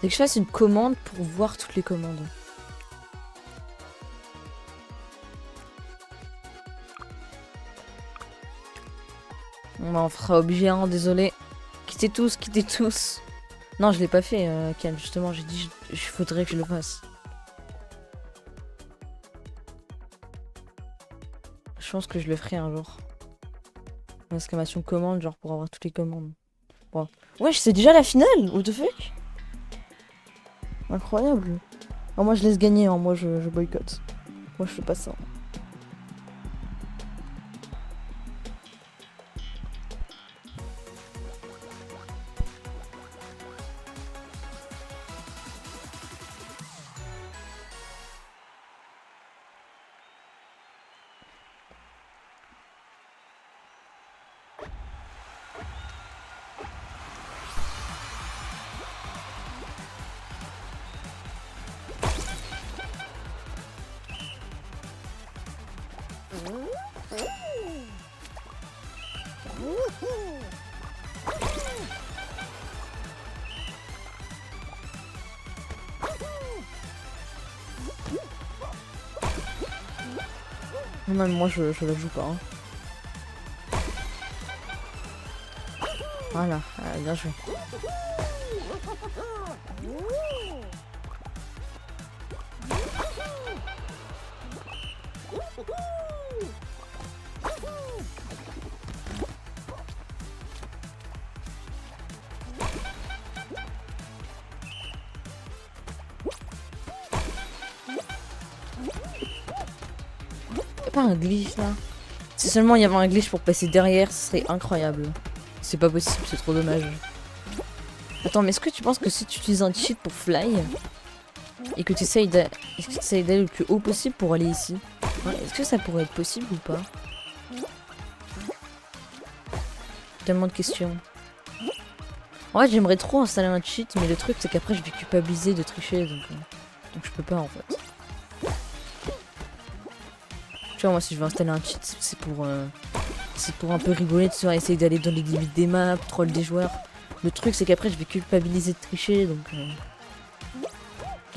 Dès que je fasse une commande pour voir toutes les commandes. On fera obligé, hein, désolé. Quittez tous. Non, je l'ai pas fait, Ken, justement, j'ai dit il faudrait que je le fasse. Je pense que je le ferai un jour. Exclamation commande, genre pour avoir toutes les commandes. Bon. Wesh, c'est déjà la finale, what the fuck? Incroyable. Oh, moi je laisse gagner, hein. Moi je boycotte. Moi je fais pas ça. Même moi je la joue pas. Hein. Voilà, bien joué. pas un glitch là? Si seulement il y avait un glitch pour passer derrière, ce serait incroyable. C'est pas possible, c'est trop dommage. Attends, mais est-ce que tu penses que si tu utilises un cheat pour fly et que tu essayes d'aller le plus haut possible pour aller ici, hein, est-ce que ça pourrait être possible ou pas? Tellement de questions. En fait, j'aimerais trop installer un cheat, mais le truc c'est qu'après je vais culpabiliser de tricher, donc je peux pas en fait. Tu vois, moi si je veux installer un cheat, c'est pour un peu rigoler, tu vois, essayer d'aller dans les limites des maps, troll des joueurs. Le truc c'est qu'après je vais culpabiliser de tricher, donc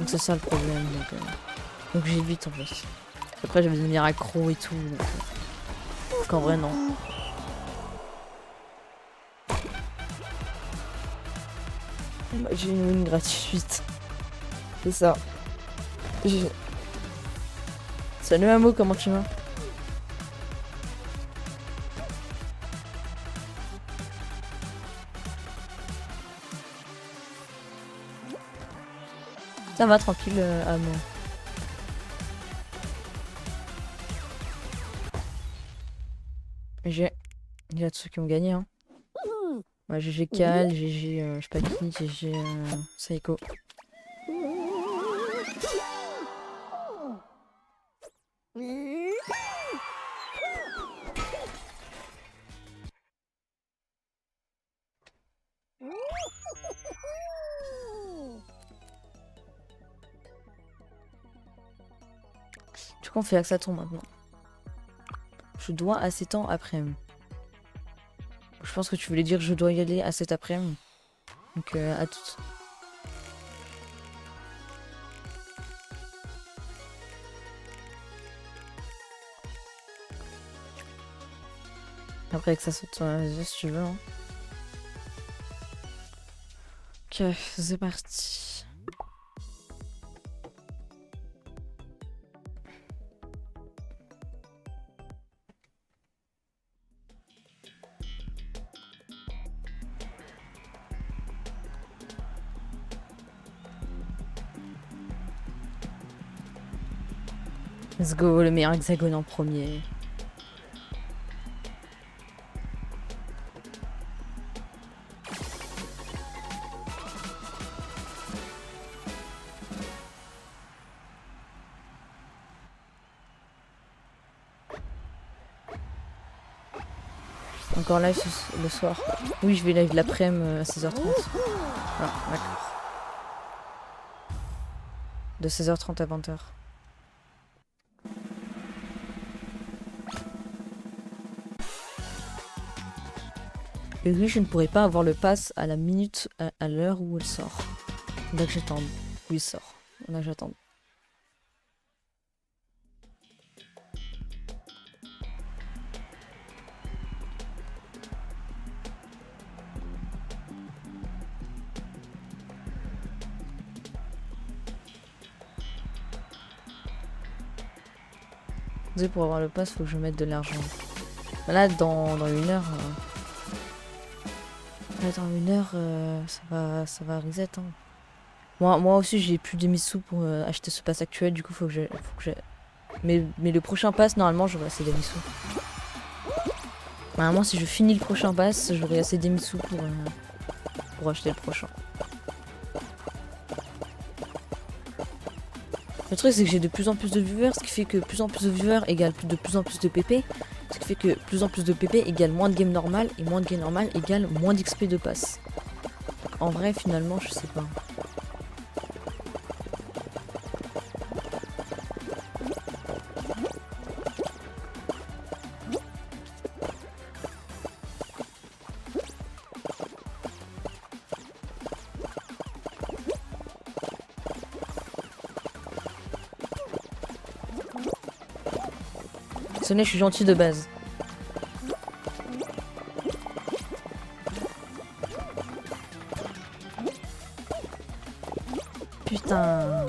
c'est ça le problème. Donc j'évite en fait. Après je vais devenir accro et tout. Donc en vrai non. J'ai une win gratuite. C'est ça. Salut Amo, comment tu vas? Ça va tranquille Amo. Il y a de ceux qui ont gagné hein. Ouais, GG Cal, GG je sais pas qui, GG Saiko. Du coup on fait Axaton maintenant. Je dois à 7 ans après-midi. Je pense que tu voulais dire je dois y aller à cet après-midi. Donc à toutes. Après que ça saute, vas-y si tu veux. Hein. Ok, c'est parti. Let's go, le meilleur hexagone en premier. Encore live le soir. Oui, je vais live l'après-midi à 16h30. Ah, d'accord. De 16h30 à 20h. Et oui, je ne pourrais pas avoir le pass à la minute, à l'heure où elle sort. Là que j'attends. Où il sort. Là que j'attends. Pour avoir le pass, faut que je mette de l'argent. Là, dans une heure... Là, dans une heure, ça va reset. Hein. Moi aussi, j'ai plus de sous pour acheter ce pass actuel. Du coup, faut que j'ai... Mais le prochain pass, normalement, j'aurai assez de sous. Normalement, si je finis le prochain pass, j'aurai assez de sous pour acheter le prochain. Le truc, c'est que j'ai de plus en plus de viewers, ce qui fait que plus en plus de viewers égale de plus en plus de PP. Ce qui fait que plus en plus de PP égale moins de game normal, et moins de game normal égale moins d'XP de passe. En vrai, finalement, je sais pas. Je suis gentil de base. Putain.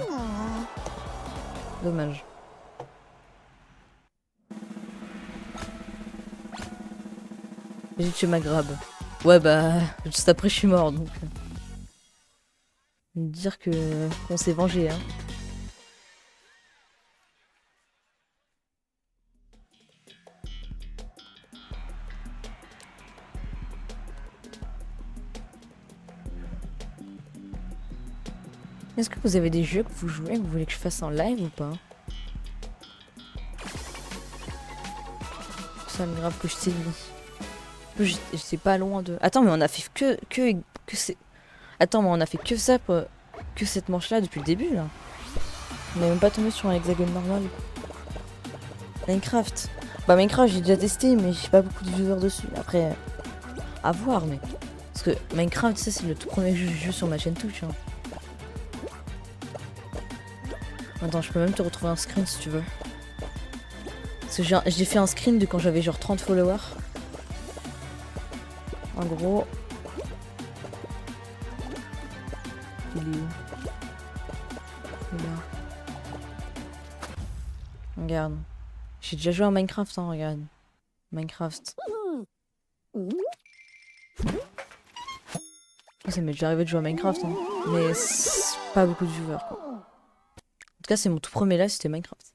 Dommage. J'ai tué ma grabe. Ouais bah, juste après je suis mort donc. Dire que qu'on s'est vengé hein. Est-ce que vous avez des jeux que vous jouez, que vous voulez que je fasse en live ou pas? Ça me grave que je t'ai mis. J'étais pas loin de... Attends, mais on a fait que c'est... Attends, mais on a fait que ça, que cette manche-là depuis le début, là. On n'est même pas tombé sur un hexagone normal. Minecraft. Bah Minecraft, j'ai déjà testé, mais j'ai pas beaucoup de viewers dessus. Après, à voir, mais... Parce que Minecraft, ça, c'est le tout premier jeu que je joue sur ma chaîne Twitch, hein. Attends, je peux même te retrouver un screen si tu veux. Parce que j'ai fait un screen de quand j'avais genre 30 followers. En gros... Il est où? Il est là. Regarde. J'ai déjà joué à Minecraft, hein, regarde. Minecraft. Oh, ça m'est déjà arrivé de jouer à Minecraft, hein. Mais pas beaucoup de viewers, quoi. En tout cas, c'est mon tout premier live, c'était Minecraft.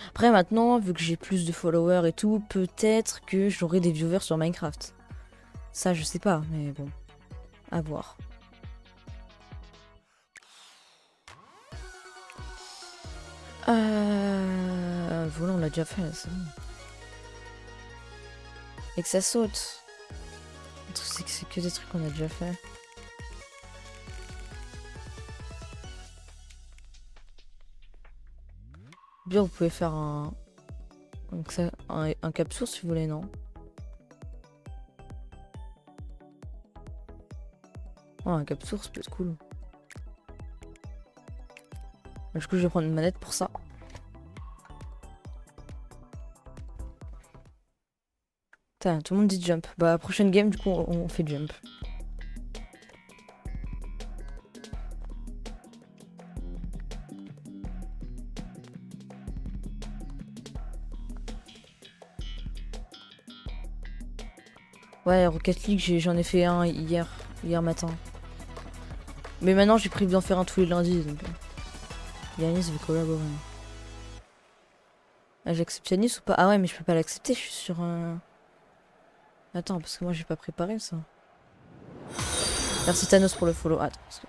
Après, maintenant, vu que j'ai plus de followers et tout, peut-être que j'aurai des viewers sur Minecraft. Ça, je sais pas, mais bon. À voir. Voilà, on l'a déjà fait, c'est bon. Et que ça saute. Le truc, c'est que c'est que des trucs qu'on a déjà fait. Bien, vous pouvez faire un cap source si vous voulez, non? Oh, un cap source peut être cool. Du coup, je vais prendre une manette pour ça. Putain, tout le monde dit jump. Bah, prochaine game, du coup, on fait jump. Ouais, Rocket League, j'en ai fait un hier matin. Mais maintenant, j'ai prévu d'en faire un tous les lundis. Donc... Yanis veut collaborer. Ah, j'accepte Yanis ou pas? Ah ouais, mais je peux pas l'accepter, je suis sur un... Attends, parce que moi, j'ai pas préparé ça. Merci Thanos pour le follow. Attends, parce que...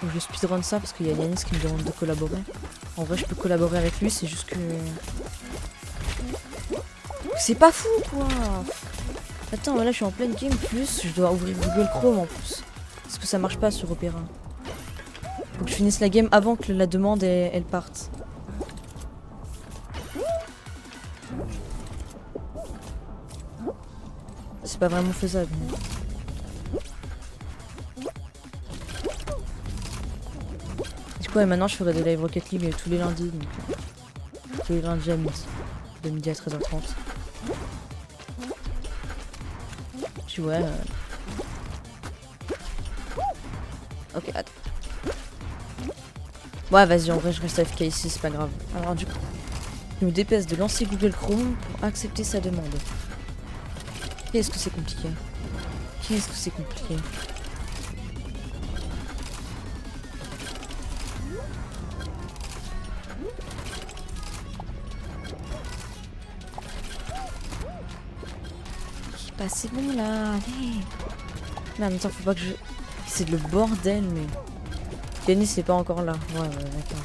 Faut que je speedrun ça parce qu'il y a Yanis qui me demande de collaborer. En vrai, je peux collaborer avec lui, c'est juste que... C'est pas fou, quoi. Attends, là, je suis en pleine game. Plus, je dois ouvrir Google Chrome en plus. Parce que ça marche pas sur Opera. Faut que je finisse la game avant que la demande elle parte. C'est pas vraiment faisable. Du coup, ouais, maintenant je ferai des live Rocket League tous les lundis. Donc, tous les lundis à midi. De midi à 13h30. Tu vois. Ok, attends. Ouais, vas-y, en vrai, je reste AFK ici, c'est pas grave. Alors, du coup, je me dépêche de lancer Google Chrome pour accepter sa demande. Qu'est-ce que c'est compliqué? Qu'est-ce que c'est compliqué? Bah, c'est bon là, allez. Merde, attends, faut pas que je... C'est le bordel, mais... Yanis c'est pas encore là. Ouais, d'accord.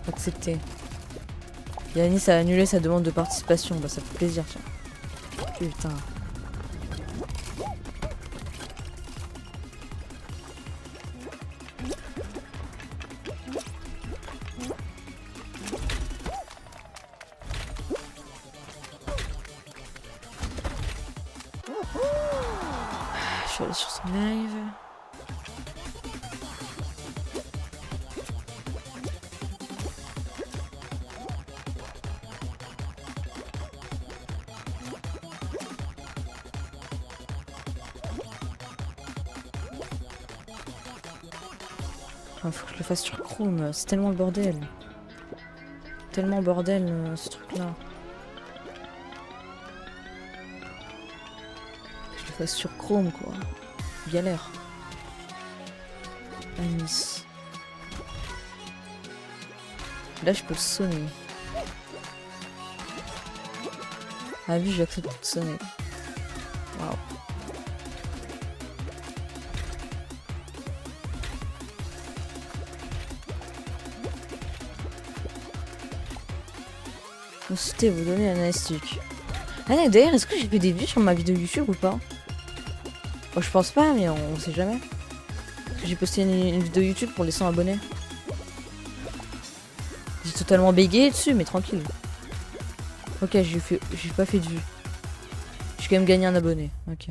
Accepté. Yanis a annulé sa demande de participation. Bah, ça fait plaisir, tiens. Putain. Je suis allée sur son live. Faut que je le fasse sur Chrome, c'est tellement le bordel. Tellement bordel ce truc là. Je le fasse sur Chrome quoi. Galère. Anis. Là je peux le sonner. Ah oui, j'accepte tout ça, mec. Waouh. Consultez, vous donnez un anesthésique. Ah d'ailleurs, est-ce que j'ai fait des vues sur ma vidéo YouTube ou pas? Oh, je pense pas, mais on sait jamais. Parce que j'ai posté une vidéo YouTube pour les 100 abonnés. J'ai totalement bégayé dessus, mais tranquille. Ok, j'ai pas fait de vue. J'ai quand même gagné un abonné. Ok.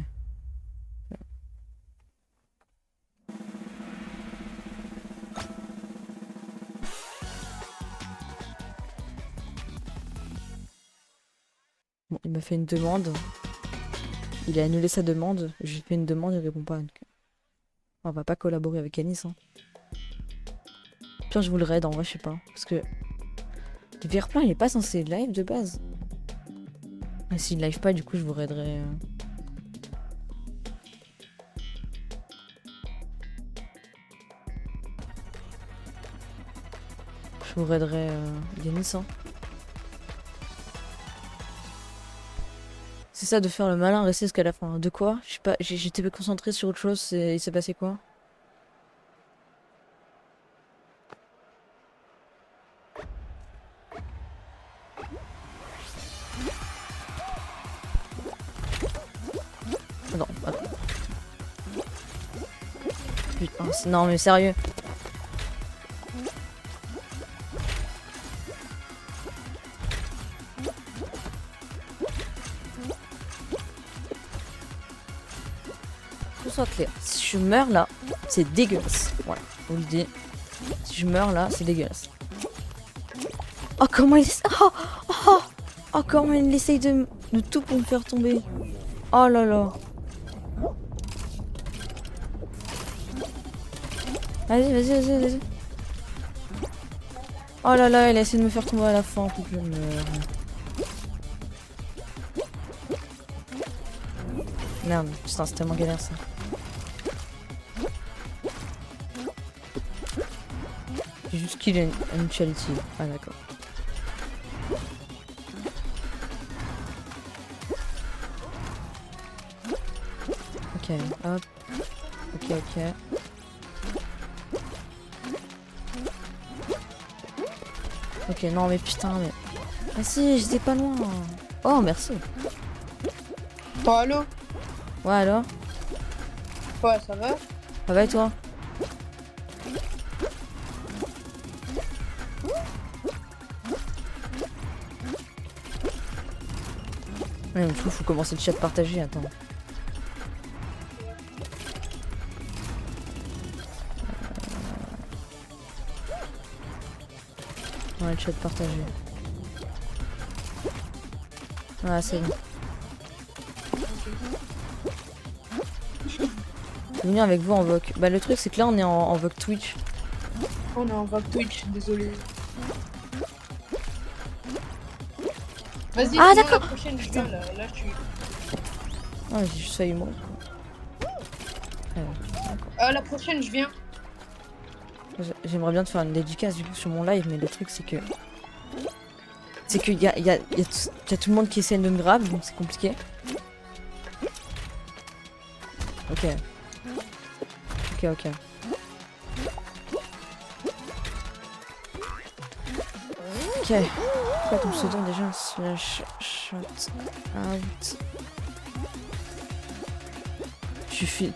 Bon, il m'a fait une demande. Il a annulé sa demande. J'ai fait une demande, il répond pas. Donc, on va pas collaborer avec Anis. Hein. Pire, je vous le raid en vrai, je sais pas. Parce que le Verplein, il est pas censé live de base. Et s'il live pas, du coup, je vous raiderai. Je vous raiderai Yanis. Hein. C'est ça de faire le malin, rester jusqu'à la fin. De quoi? Je sais pas, j'étais concentré sur autre chose, il s'est passé quoi? Non, attends. Putain, non mais sérieux. Tout soit clair. Si je meurs là, c'est dégueulasse. Voilà, je vous le dis. Si je meurs là, c'est dégueulasse. Oh comment il... Oh, oh, oh comment il essaye de tout pour me faire tomber. Oh là là. Vas-y, vas-y, vas-y, vas-y. Oh là là, il a essayé de me faire tomber à la fin pour que je meure. Merde, putain, c'est tellement galère ça. J'ai juste kill un mutuality. Ah d'accord. Ok, hop. Ok, ok. Ok, non mais putain, mais... Ah si, j'étais pas loin. Oh, merci. Oh, allô? Ouais, alors? Ouais, ça va? Ça va et toi? Ouais, du coup, faut commencer le chat partagé, attends. Ouais, le chat partagé. Ah, c'est bon. Je vais venir avec vous en voc. Bah, le truc, c'est que là, on est en voc Twitch. On est en vogue Twitch, désolé. Vas-y, Ah, sinon, d'accord. la prochaine, je viens, là je suis... Ah, j'ai juste failli mourir. La prochaine, je viens. J'aimerais bien te faire une dédicace du coup sur mon live, mais le truc, c'est que... C'est qu'il y a tout le monde qui essaie de me grab, donc c'est compliqué. Ok. Ok, ok. Ok. Quoi ton pseudo déjà? Slash shot out.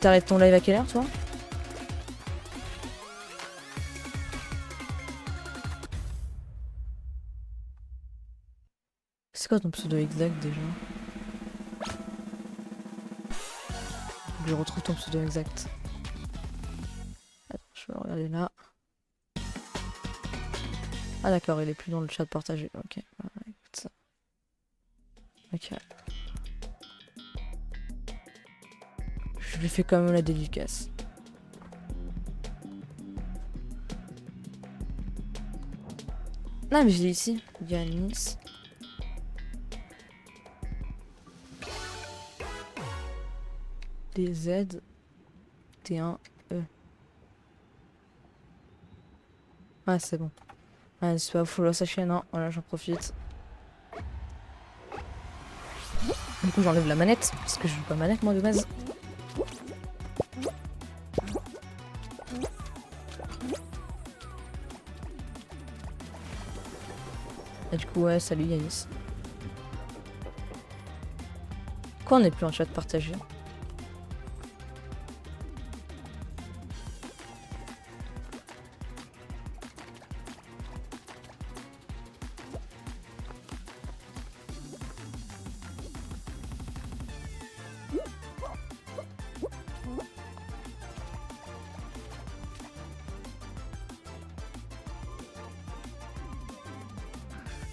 T'arrêtes ton live à quelle heure toi? C'est quoi ton pseudo exact déjà? Faut que je retrouve ton pseudo exact. Attends, je vais regarder là. Ah d'accord, il est plus dans le chat partagé. Ok, voilà, écoute ça. Ok. Je lui fais quand même la dédicace. Non mais je l'ai ici. Yanis. DZ T1 E. Ah c'est bon. Ah c'est pas follow sa chaîne, hein. Voilà, j'en profite. Du coup, j'enlève la manette, parce que je joue pas manette moi de base. Et du coup, ouais, salut Yanis. Quoi, on n'est plus en chat partagé?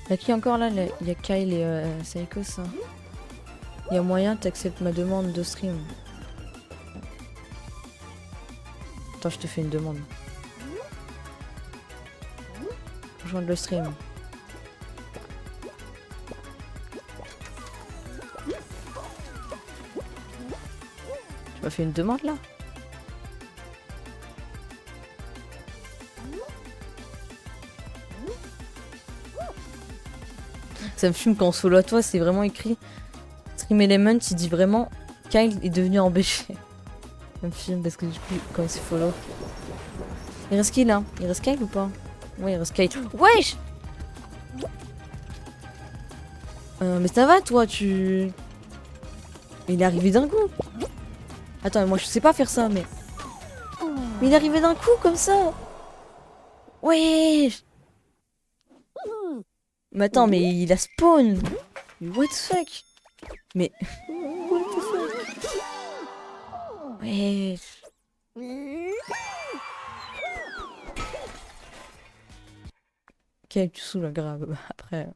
Y'a qui encore là? Il y a Kyle et Saiko, ça. Il y a moyen t'acceptes ma demande de stream. Attends, je te fais une demande. Rejoindre le stream. Tu m'as fait une demande là? Ça me fume quand on solo à toi, c'est vraiment écrit. Stream Element, il dit vraiment Kyle est devenu embêché. Ça me fume parce que du coup, quand il se follow. Il reste qui là? Il reste Kyle ou pas? Ouais, il reste Kyle. Wesh! Mais ça va toi, tu. Il est arrivé d'un coup. Attends, moi je sais pas faire ça, mais. Mais il est arrivé d'un coup comme ça! Wesh! Mais attends, mais il a spawn! Mais what the fuck? Mais. What the fuck? Wesh! Ok, tu saoules grave. Après.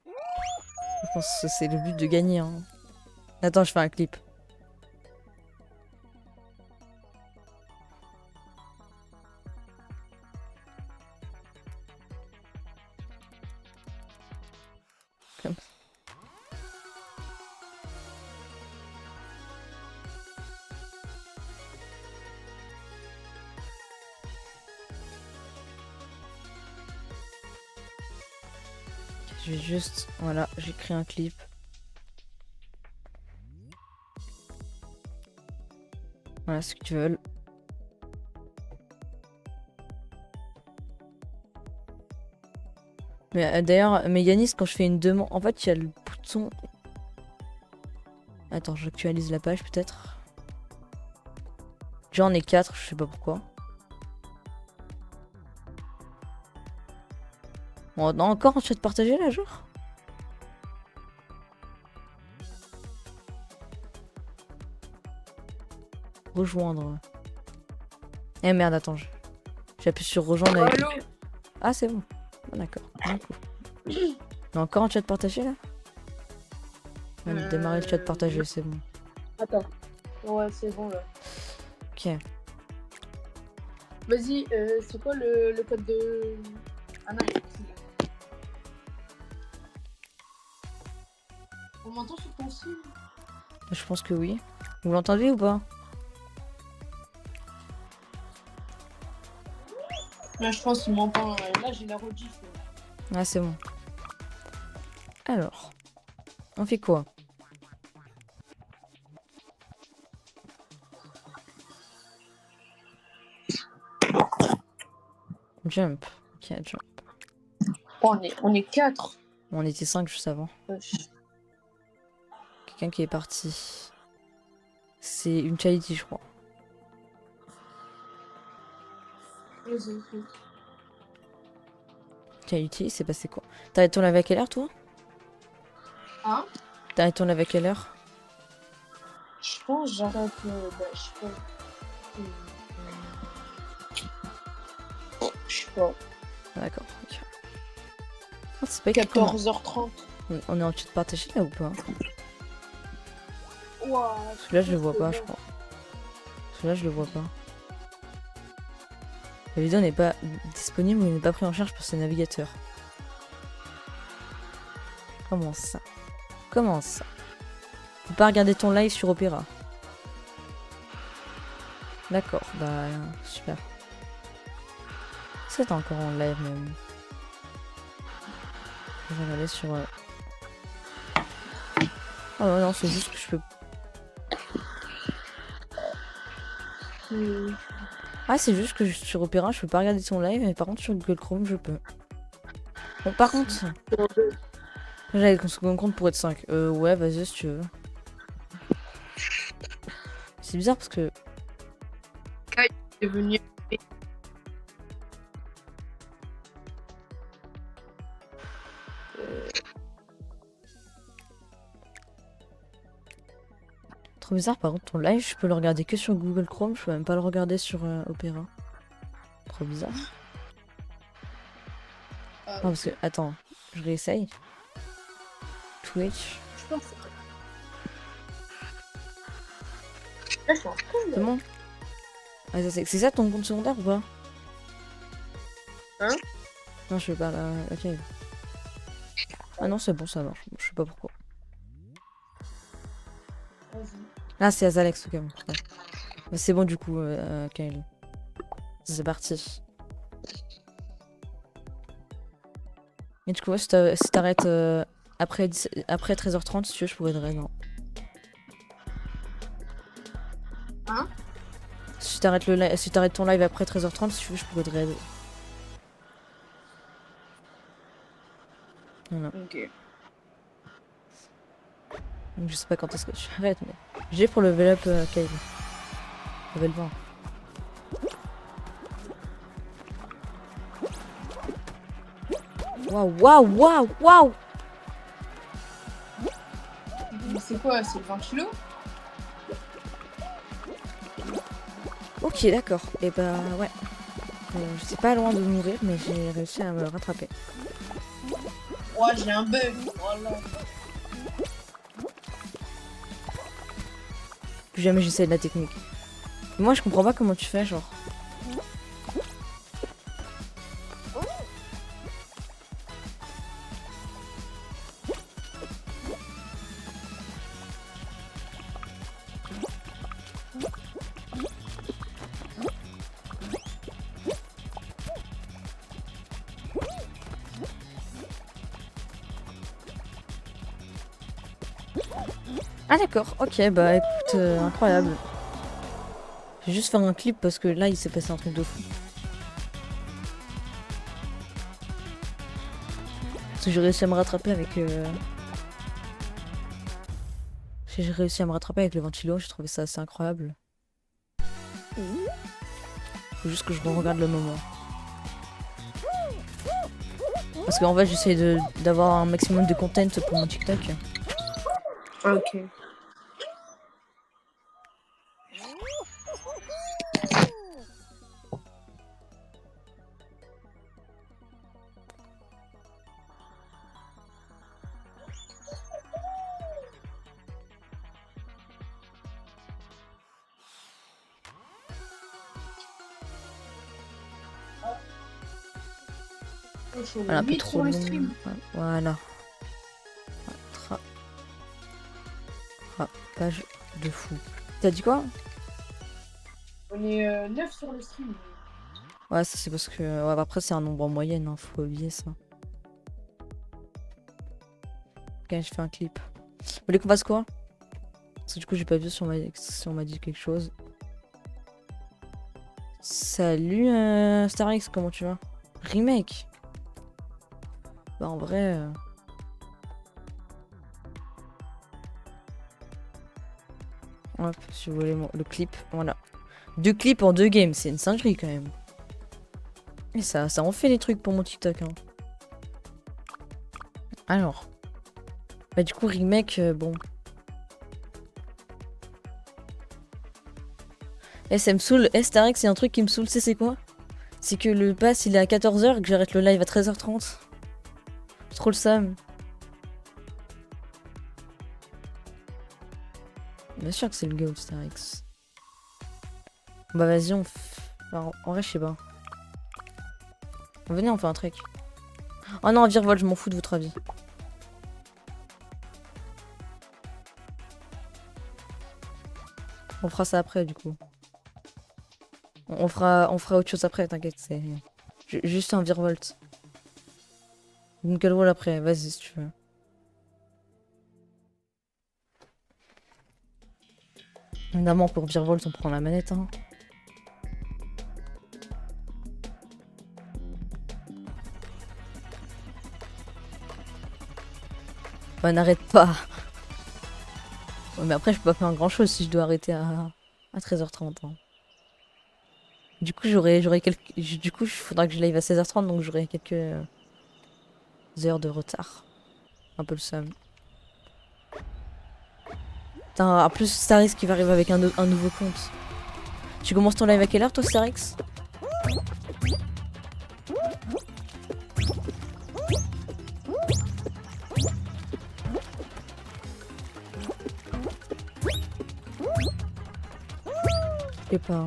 Je pense que c'est le but de gagner. Hein. Attends, je fais un clip. Comme ça. Je vais juste... Voilà, j'ai créé un clip. Voilà ce que tu veux. Mais d'ailleurs, Yanis, quand je fais une demande... En fait, il y a le bouton... Attends, j'actualise la page peut-être. J'en ai 4, je sais pas pourquoi. On a encore un chat partagé là, genre? Rejoindre. Eh merde, attends. J'appuie sur rejoindre avec... Allô? Ah, c'est bon. Ah, d'accord. On a encore un chat partagé là? On va démarrer le chat partagé, c'est bon. Attends. Ouais, c'est bon là. Ok. Vas-y, c'est quoi le code de... Anna? On m'entend sur ton stream? Je pense que oui. Vous l'entendez ou pas? Là, je pense qu'il m'entend. Là, j'ai la rediff. Ah, c'est bon. Alors, on fait quoi? Jump. Ok, jump. Oh, on est 4. On était 5 juste avant. Wesh. Quelqu'un qui est parti. C'est une charity, je crois. Charity, c'est passé quoi? T'arrêtes ton live à quelle heure, toi? Hein? T'arrêtes ton live à quelle heure? Je pense que j'arrête. Je sais pas. Je sais pas. Ah, d'accord. Ok. Ah, c'est pas écrit comment. 14h30. On est en chat partagé là ou pas? Ouah, Celui-là, je le vois pas, je crois. Celui-là, je le vois pas. La vidéo n'est pas disponible ou n'est pas pris en charge par ce navigateur. Comment ça? Comment ça? Faut pas regarder ton live sur Opera. D'accord, bah super. C'est encore en live même. Je vais regarder sur... Ah non, c'est juste que je peux. Ah, c'est juste que sur Opera, je peux pas regarder son live, mais par contre sur Google Chrome, je peux. Bon, par contre, j'avais mon second compte pour être 5. Ouais, vas-y si tu veux. C'est bizarre parce que. est venu. Trop bizarre, par contre, ton live, je peux le regarder que sur Google Chrome, je peux même pas le regarder sur Opera. Trop bizarre. Ah, Non, parce que, attends, je réessaye. Twitch. je pense. Là, je suis en train de. C'est bon. Ah, c'est ça ton compte secondaire ou pas? Hein? Non, je sais pas là. Ok. Ah non, c'est bon, ça marche. Je sais pas pourquoi. Vas-y. Ah, c'est Azalex, ok. Bon. Ouais. Mais c'est bon du coup, Kyle. C'est parti. Et du coup, ouais, si t'arrêtes après 13h30, si tu veux, je pourrais te raid, non. Hein? Si t'arrêtes ton live après 13h30, si tu veux, je pourrais te raid. Voilà. Ok. Donc je sais pas quand est-ce que tu arrêtes, mais j'ai pour level up Kyle. Level 20. Waouh, waouh, waouh, waouh! Mais c'est quoi? C'est 20 kilos? Ok, d'accord. Et bah ouais. Je suis pas loin de mourir, mais j'ai réussi à me rattraper. Ouais, j'ai un bug. Voilà. Plus jamais j'essaie de la technique. Moi, je comprends pas comment tu fais, genre. Ah d'accord, ok, bah écoute, incroyable. Je vais juste faire un clip parce que là, il s'est passé un truc de fou. Parce que j'ai réussi à me rattraper avec... J'ai réussi à me rattraper avec le ventilo, j'ai trouvé ça assez incroyable. Faut juste que je regarde le moment. Parce qu'en fait, j'essaie d'avoir un maximum de content pour mon TikTok. Ok. Voilà, un peu 8 trop sur le long. stream. Voilà. Page de fou. T'as dit quoi? On est 9 sur le stream. Ouais, ça c'est parce que... Ouais, après, c'est un nombre en moyenne, hein, faut oublier ça. Ok, je fais un clip. Vous voulez qu'on fasse quoi? Parce que du coup, j'ai pas vu si on m'a dit quelque chose. Salut Starix, comment tu vas? Remake. Bah en vrai... Hop, si vous voulez le clip, voilà. 2 clips en 2 games, c'est une singerie quand même. Et ça en fait des trucs pour mon TikTok. Hein. Alors. Bah du coup, remake, bon. Ça me saoule. Starix, c'est un truc qui me saoule, c'est quoi? C'est que le pass il est à 14h et que j'arrête le live à 13h30. J'ai trop le seum. Bien sûr que c'est le GOAT, Starix. Bah vas-y, en vrai, je sais pas. Venez, on fait un trek. Oh non, Virvol, je m'en fous de votre avis. On fera ça après, du coup. On fera autre chose après, t'inquiète. C'est juste un Virvolt. Une wall après, vas-y si tu veux. Évidemment, pour Virevolt, on prend la manette. Hein. Bah, n'arrête pas. Ouais, mais après, je peux pas faire grand chose si je dois arrêter à 13h30. Hein. Du coup, Du coup, il faudra que je live à 16h30, donc j'aurai quelques heures de retard. Un peu le seum. Putain, en plus, Starix qui va arriver avec un nouveau compte. Tu commences ton live à quelle heure, toi, Starix? Je sais pas. Hein.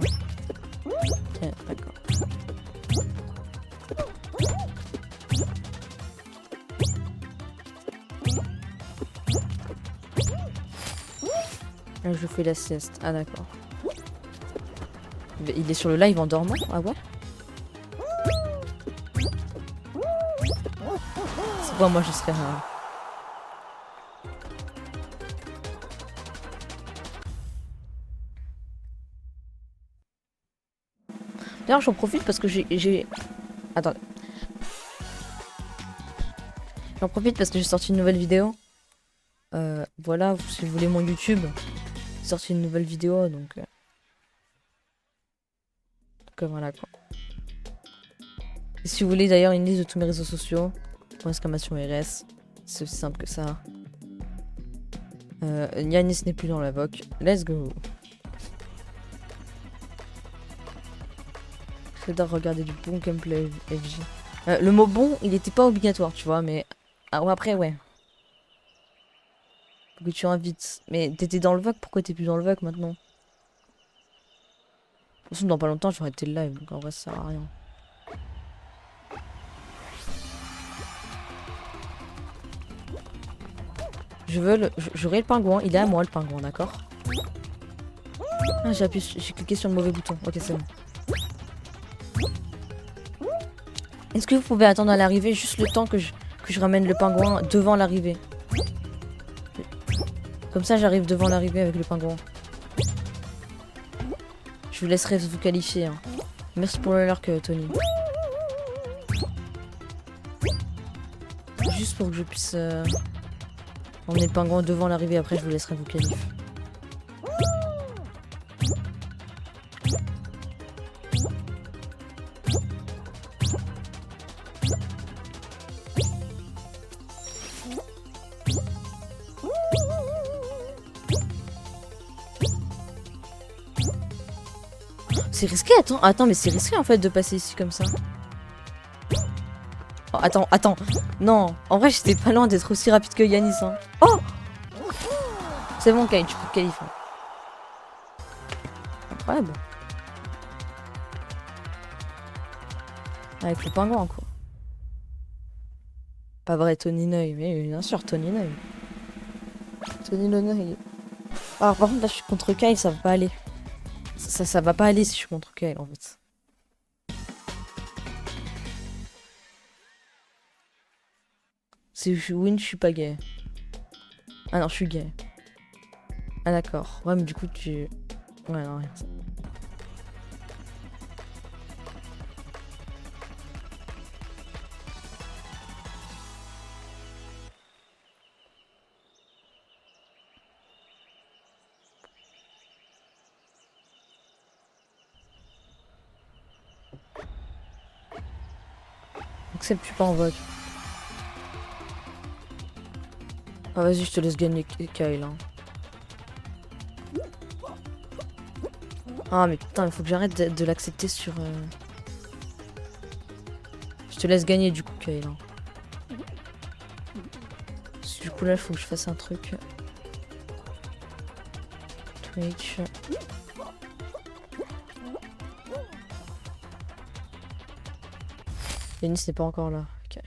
Ok, d'accord. Là, je fais la sieste. Ah, d'accord. Il est sur le live en dormant? Ah ouais? C'est quoi, moi, je serais... D'ailleurs, j'en profite parce que j'ai... Attendez. J'en profite parce que j'ai sorti une nouvelle vidéo. Voilà, si vous voulez mon YouTube, j'ai sorti une nouvelle vidéo, donc voilà quoi. Et si vous voulez d'ailleurs une liste de tous mes réseaux sociaux, !RS, c'est aussi simple que ça. Yanis n'est plus dans la VOC. Let's go. J'adore regarder du bon gameplay FJ. Le mot bon, il était pas obligatoire, tu vois, mais après, ouais. Faut que tu invites. Mais t'étais dans le VOC, pourquoi t'es plus dans le VOC maintenant? De toute façon, dans pas longtemps, j'aurais été le live, donc en vrai, ça sert à rien. J'aurai le pingouin, il est à moi le pingouin, d'accord? Ah, j'ai cliqué sur le mauvais bouton. Ok, c'est bon. Est-ce que vous pouvez attendre à l'arrivée juste le temps que je ramène le pingouin devant l'arrivée? Comme ça, j'arrive devant l'arrivée avec le pingouin. Je vous laisserai vous qualifier. Hein. Merci pour le lurk, Tony. Juste pour que je puisse emmener le pingouin devant l'arrivée. Après, je vous laisserai vous qualifier. C'est risqué, attends, mais c'est risqué en fait de passer ici comme ça. Oh, attends. Non, en vrai, j'étais pas loin d'être aussi rapide que Yanis. Hein. Oh, c'est bon, Kyle, tu peux te qualifier. Incroyable. Avec le pingouin, quoi. Pas vrai, Tony Neuil, mais bien sûr, Tony Neuil. Tony le Neuil. Alors, par contre, là, je suis contre Kyle, ça va pas aller. Ça va pas aller si je suis contre Kyle, en fait. Si je win, je suis pas gay. Ah non, je suis gay. Ah d'accord. Ouais, mais du coup, tu... Ouais, non, rien. Accepte, je suis pas en vogue. Ah vas-y, je te laisse gagner Kyle. Hein. Ah mais putain, il faut que j'arrête de l'accepter sur... Je te laisse gagner du coup Kyle. Hein. Du coup là, il faut que je fasse un truc. Twitch. Yanis n'est pas encore là. Ok.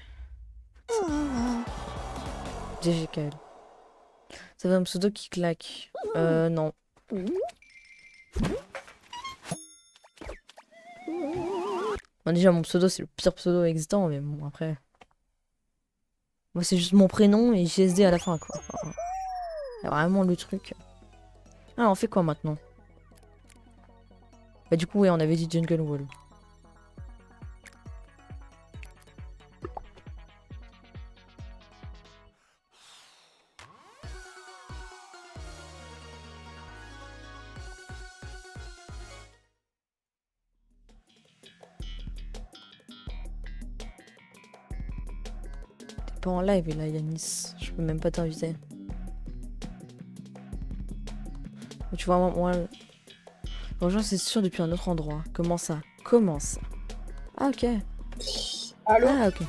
GG Kyle. Ça va un pseudo qui claque. Non. Bon, déjà, mon pseudo, c'est le pire pseudo existant, mais bon, après... Moi, c'est juste mon prénom et JSD à la fin, quoi. Enfin, c'est vraiment le truc. Ah, on fait quoi maintenant? Bah du coup, ouais, on avait dit Jungle Wall. T'es pas en live, et là, Yanis. Je peux même pas t'inviter. Mais tu vois, moi... Bonjour, c'est sûr depuis un autre endroit. Comment ça? Comment ça? Ah, ok. Allô? Ah, ok.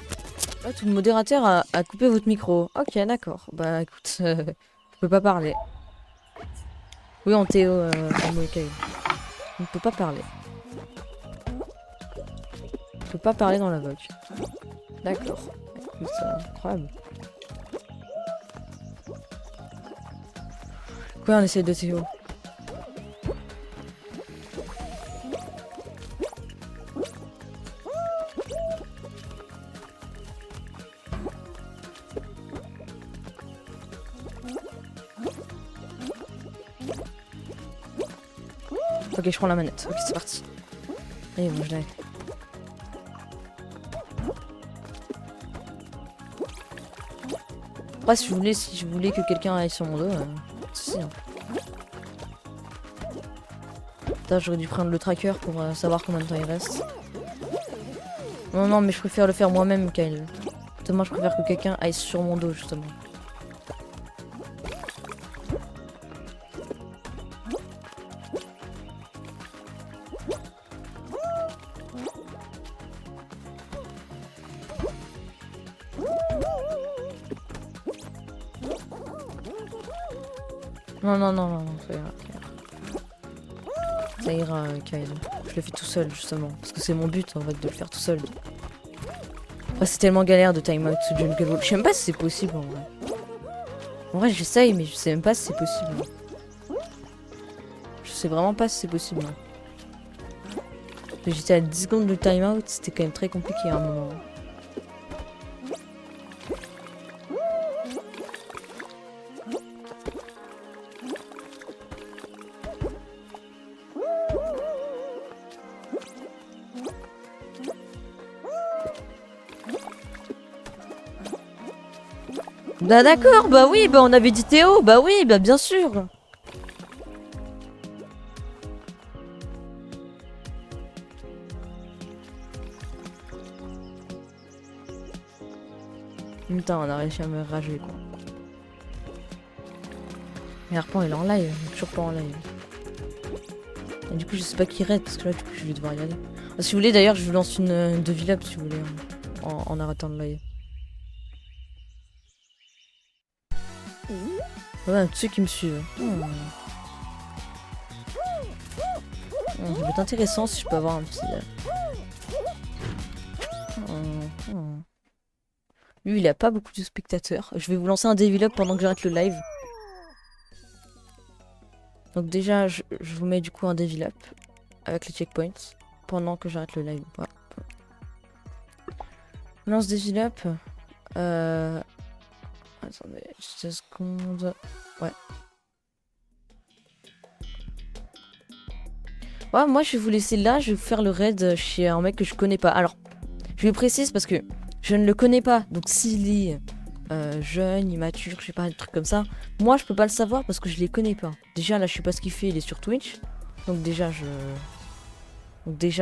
Ah, tout le modérateur a coupé votre micro. Ok, d'accord. Bah, écoute, je peux pas parler. Oui, en Théo, Moïkaï. On ne peut pas parler. On peut pas parler dans la vogue. D'accord. Écoute, incroyable. Quoi, on essaie de Théo? Ok, je prends la manette. Ok, c'est parti. Allez, bon, je l'ai. Après, si je voulais que quelqu'un aille sur mon dos, si, hein. Putain, j'aurais dû prendre le tracker pour savoir combien de temps il reste. Non, non, mais je préfère le faire moi-même, Kyle. Justement, je préfère que quelqu'un aille sur mon dos, justement. Non, non, non, non, non, ça ira. Ça ira, Kyle. Je le fais tout seul, justement. Parce que c'est mon but, en fait, de le faire tout seul. Après, c'est tellement galère de time out sous Jungle Wall. Je sais même pas si c'est possible, en vrai. En vrai, j'essaye, mais je sais même pas si c'est possible. Je sais vraiment pas si c'est possible. J'étais à 10 secondes de time out, c'était quand même très compliqué à un moment. Bah d'accord, bah oui, bah on avait dit Théo, bah oui, bah bien sûr. Putain, on a réussi à me rager quoi. Mais Harpan il est en live, il est toujours pas en live. Et du coup je sais pas qui raid parce que là du coup je vais devoir y aller. Ah, si vous voulez d'ailleurs je vous lance une de Villab si vous voulez en arrêtant le live. Voilà, tous ceux qui me suivent. Ça va être intéressant si je peux avoir un petit... Lui il a pas beaucoup de spectateurs. Je vais vous lancer un Devilop pendant que j'arrête le live. Donc déjà je vous mets du coup un Devilop avec les checkpoints pendant que j'arrête le live. Voilà. Je lance Devilop. Attendez, juste 2 secondes. Ouais. Ouais, moi je vais vous laisser là, je vais vous faire le raid chez un mec que je connais pas. Alors, je le précise parce que je ne le connais pas. Donc s'il est jeune, immature, je sais pas, des trucs comme ça, moi je peux pas le savoir parce que je les connais pas. Déjà là je sais pas ce qu'il fait, il est sur Twitch. Donc déjà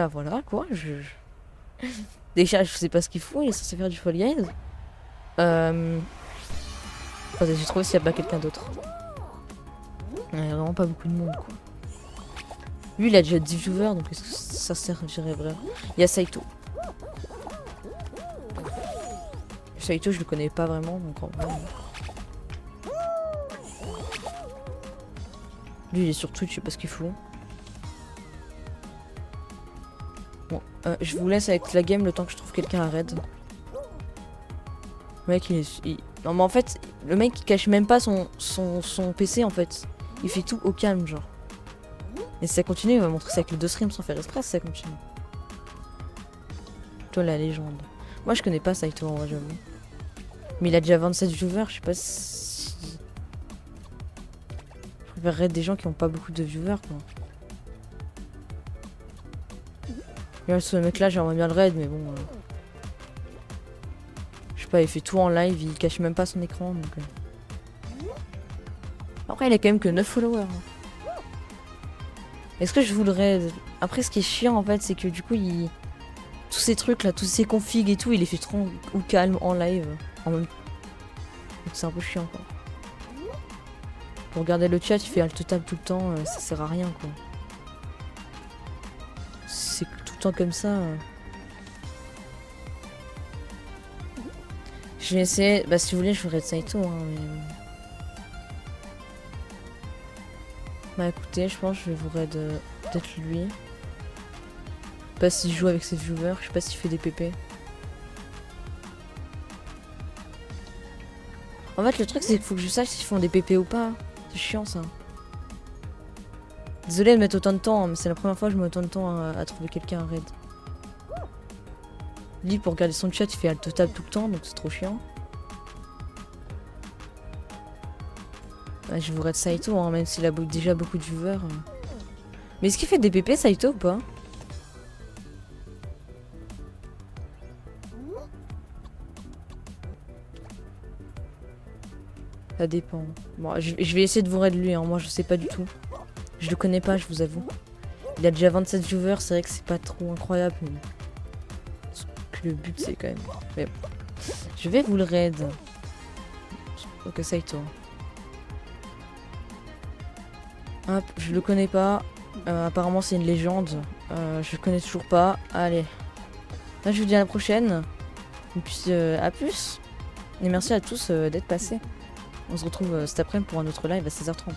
voilà quoi, déjà je sais pas ce qu'il fout, il est censé faire du Fall Guys. Attendez, j'ai trouvé s'il y a pas quelqu'un d'autre. Il y a vraiment pas beaucoup de monde quoi. Lui il a déjà 10 viewers donc est-ce que ça servirait vraiment? Il y a Saito. Saito je le connais pas vraiment donc en vrai. Lui il est sur Twitch, je sais pas ce qu'il fout. Bon, je vous laisse avec la game le temps que je trouve quelqu'un à raid. Le mec non mais en fait, le mec il cache même pas son PC en fait. Il fait tout au calme genre. Et si ça continue, il va montrer ça avec le 2 stream sans faire exprès si ça continue. Toi la légende. Moi je connais pas Saito en vrai j'avoue. Mais il a déjà 27 viewers, je sais pas si... Je préférerais des gens qui ont pas beaucoup de viewers quoi. Là, ce mec-là, j'aimerais bien le raid, mais bon. Je sais pas, il fait tout en live, il cache même pas son écran. Donc, Après, il a quand même que 9 followers. Hein. Est-ce que je vous le raid? Après, ce qui est chiant en fait, c'est que du coup, tous ces trucs là, tous ces configs et tout, il les fait trop ou calme en live. En même... Donc c'est un peu chiant quoi. Pour regarder le chat, il fait alt tab tout le temps, ça sert à rien quoi. C'est tout le temps comme ça. Je vais essayer. Bah, si vous voulez, je ferai de Saito. Hein, mais... Bah, écoutez, je pense que je vais vous raid peut-être lui. Je sais pas s'il joue avec ses viewers, je sais pas s'il fait des PP. En fait, le truc, c'est qu'il faut que je sache s'ils font des PP ou pas. C'est chiant ça. Désolé de mettre autant de temps, hein, mais c'est la première fois que je mets autant de temps à trouver quelqu'un à raid. Lui, pour regarder son chat, il fait alt tab tout le temps, donc c'est trop chiant. Ouais, je vous raid Saito, hein, même s'il a déjà beaucoup de viewers. Mais est-ce qu'il fait des PP Saito ou pas? Ça dépend. Bon, je vais essayer de vous raid lui, hein. Moi je sais pas du tout. Je le connais pas, je vous avoue. Il a déjà 27 viewers, c'est vrai que c'est pas trop incroyable. Mais... Le but c'est quand même... Mais bon. Je vais vous le raid. Ok, Saito. Hop, je le connais pas. Apparemment c'est une légende. Je le connais toujours pas. Allez. Là je vous dis à la prochaine. Et puis à plus. Et merci à tous d'être passés. On se retrouve cet après-midi pour un autre live à 16h30.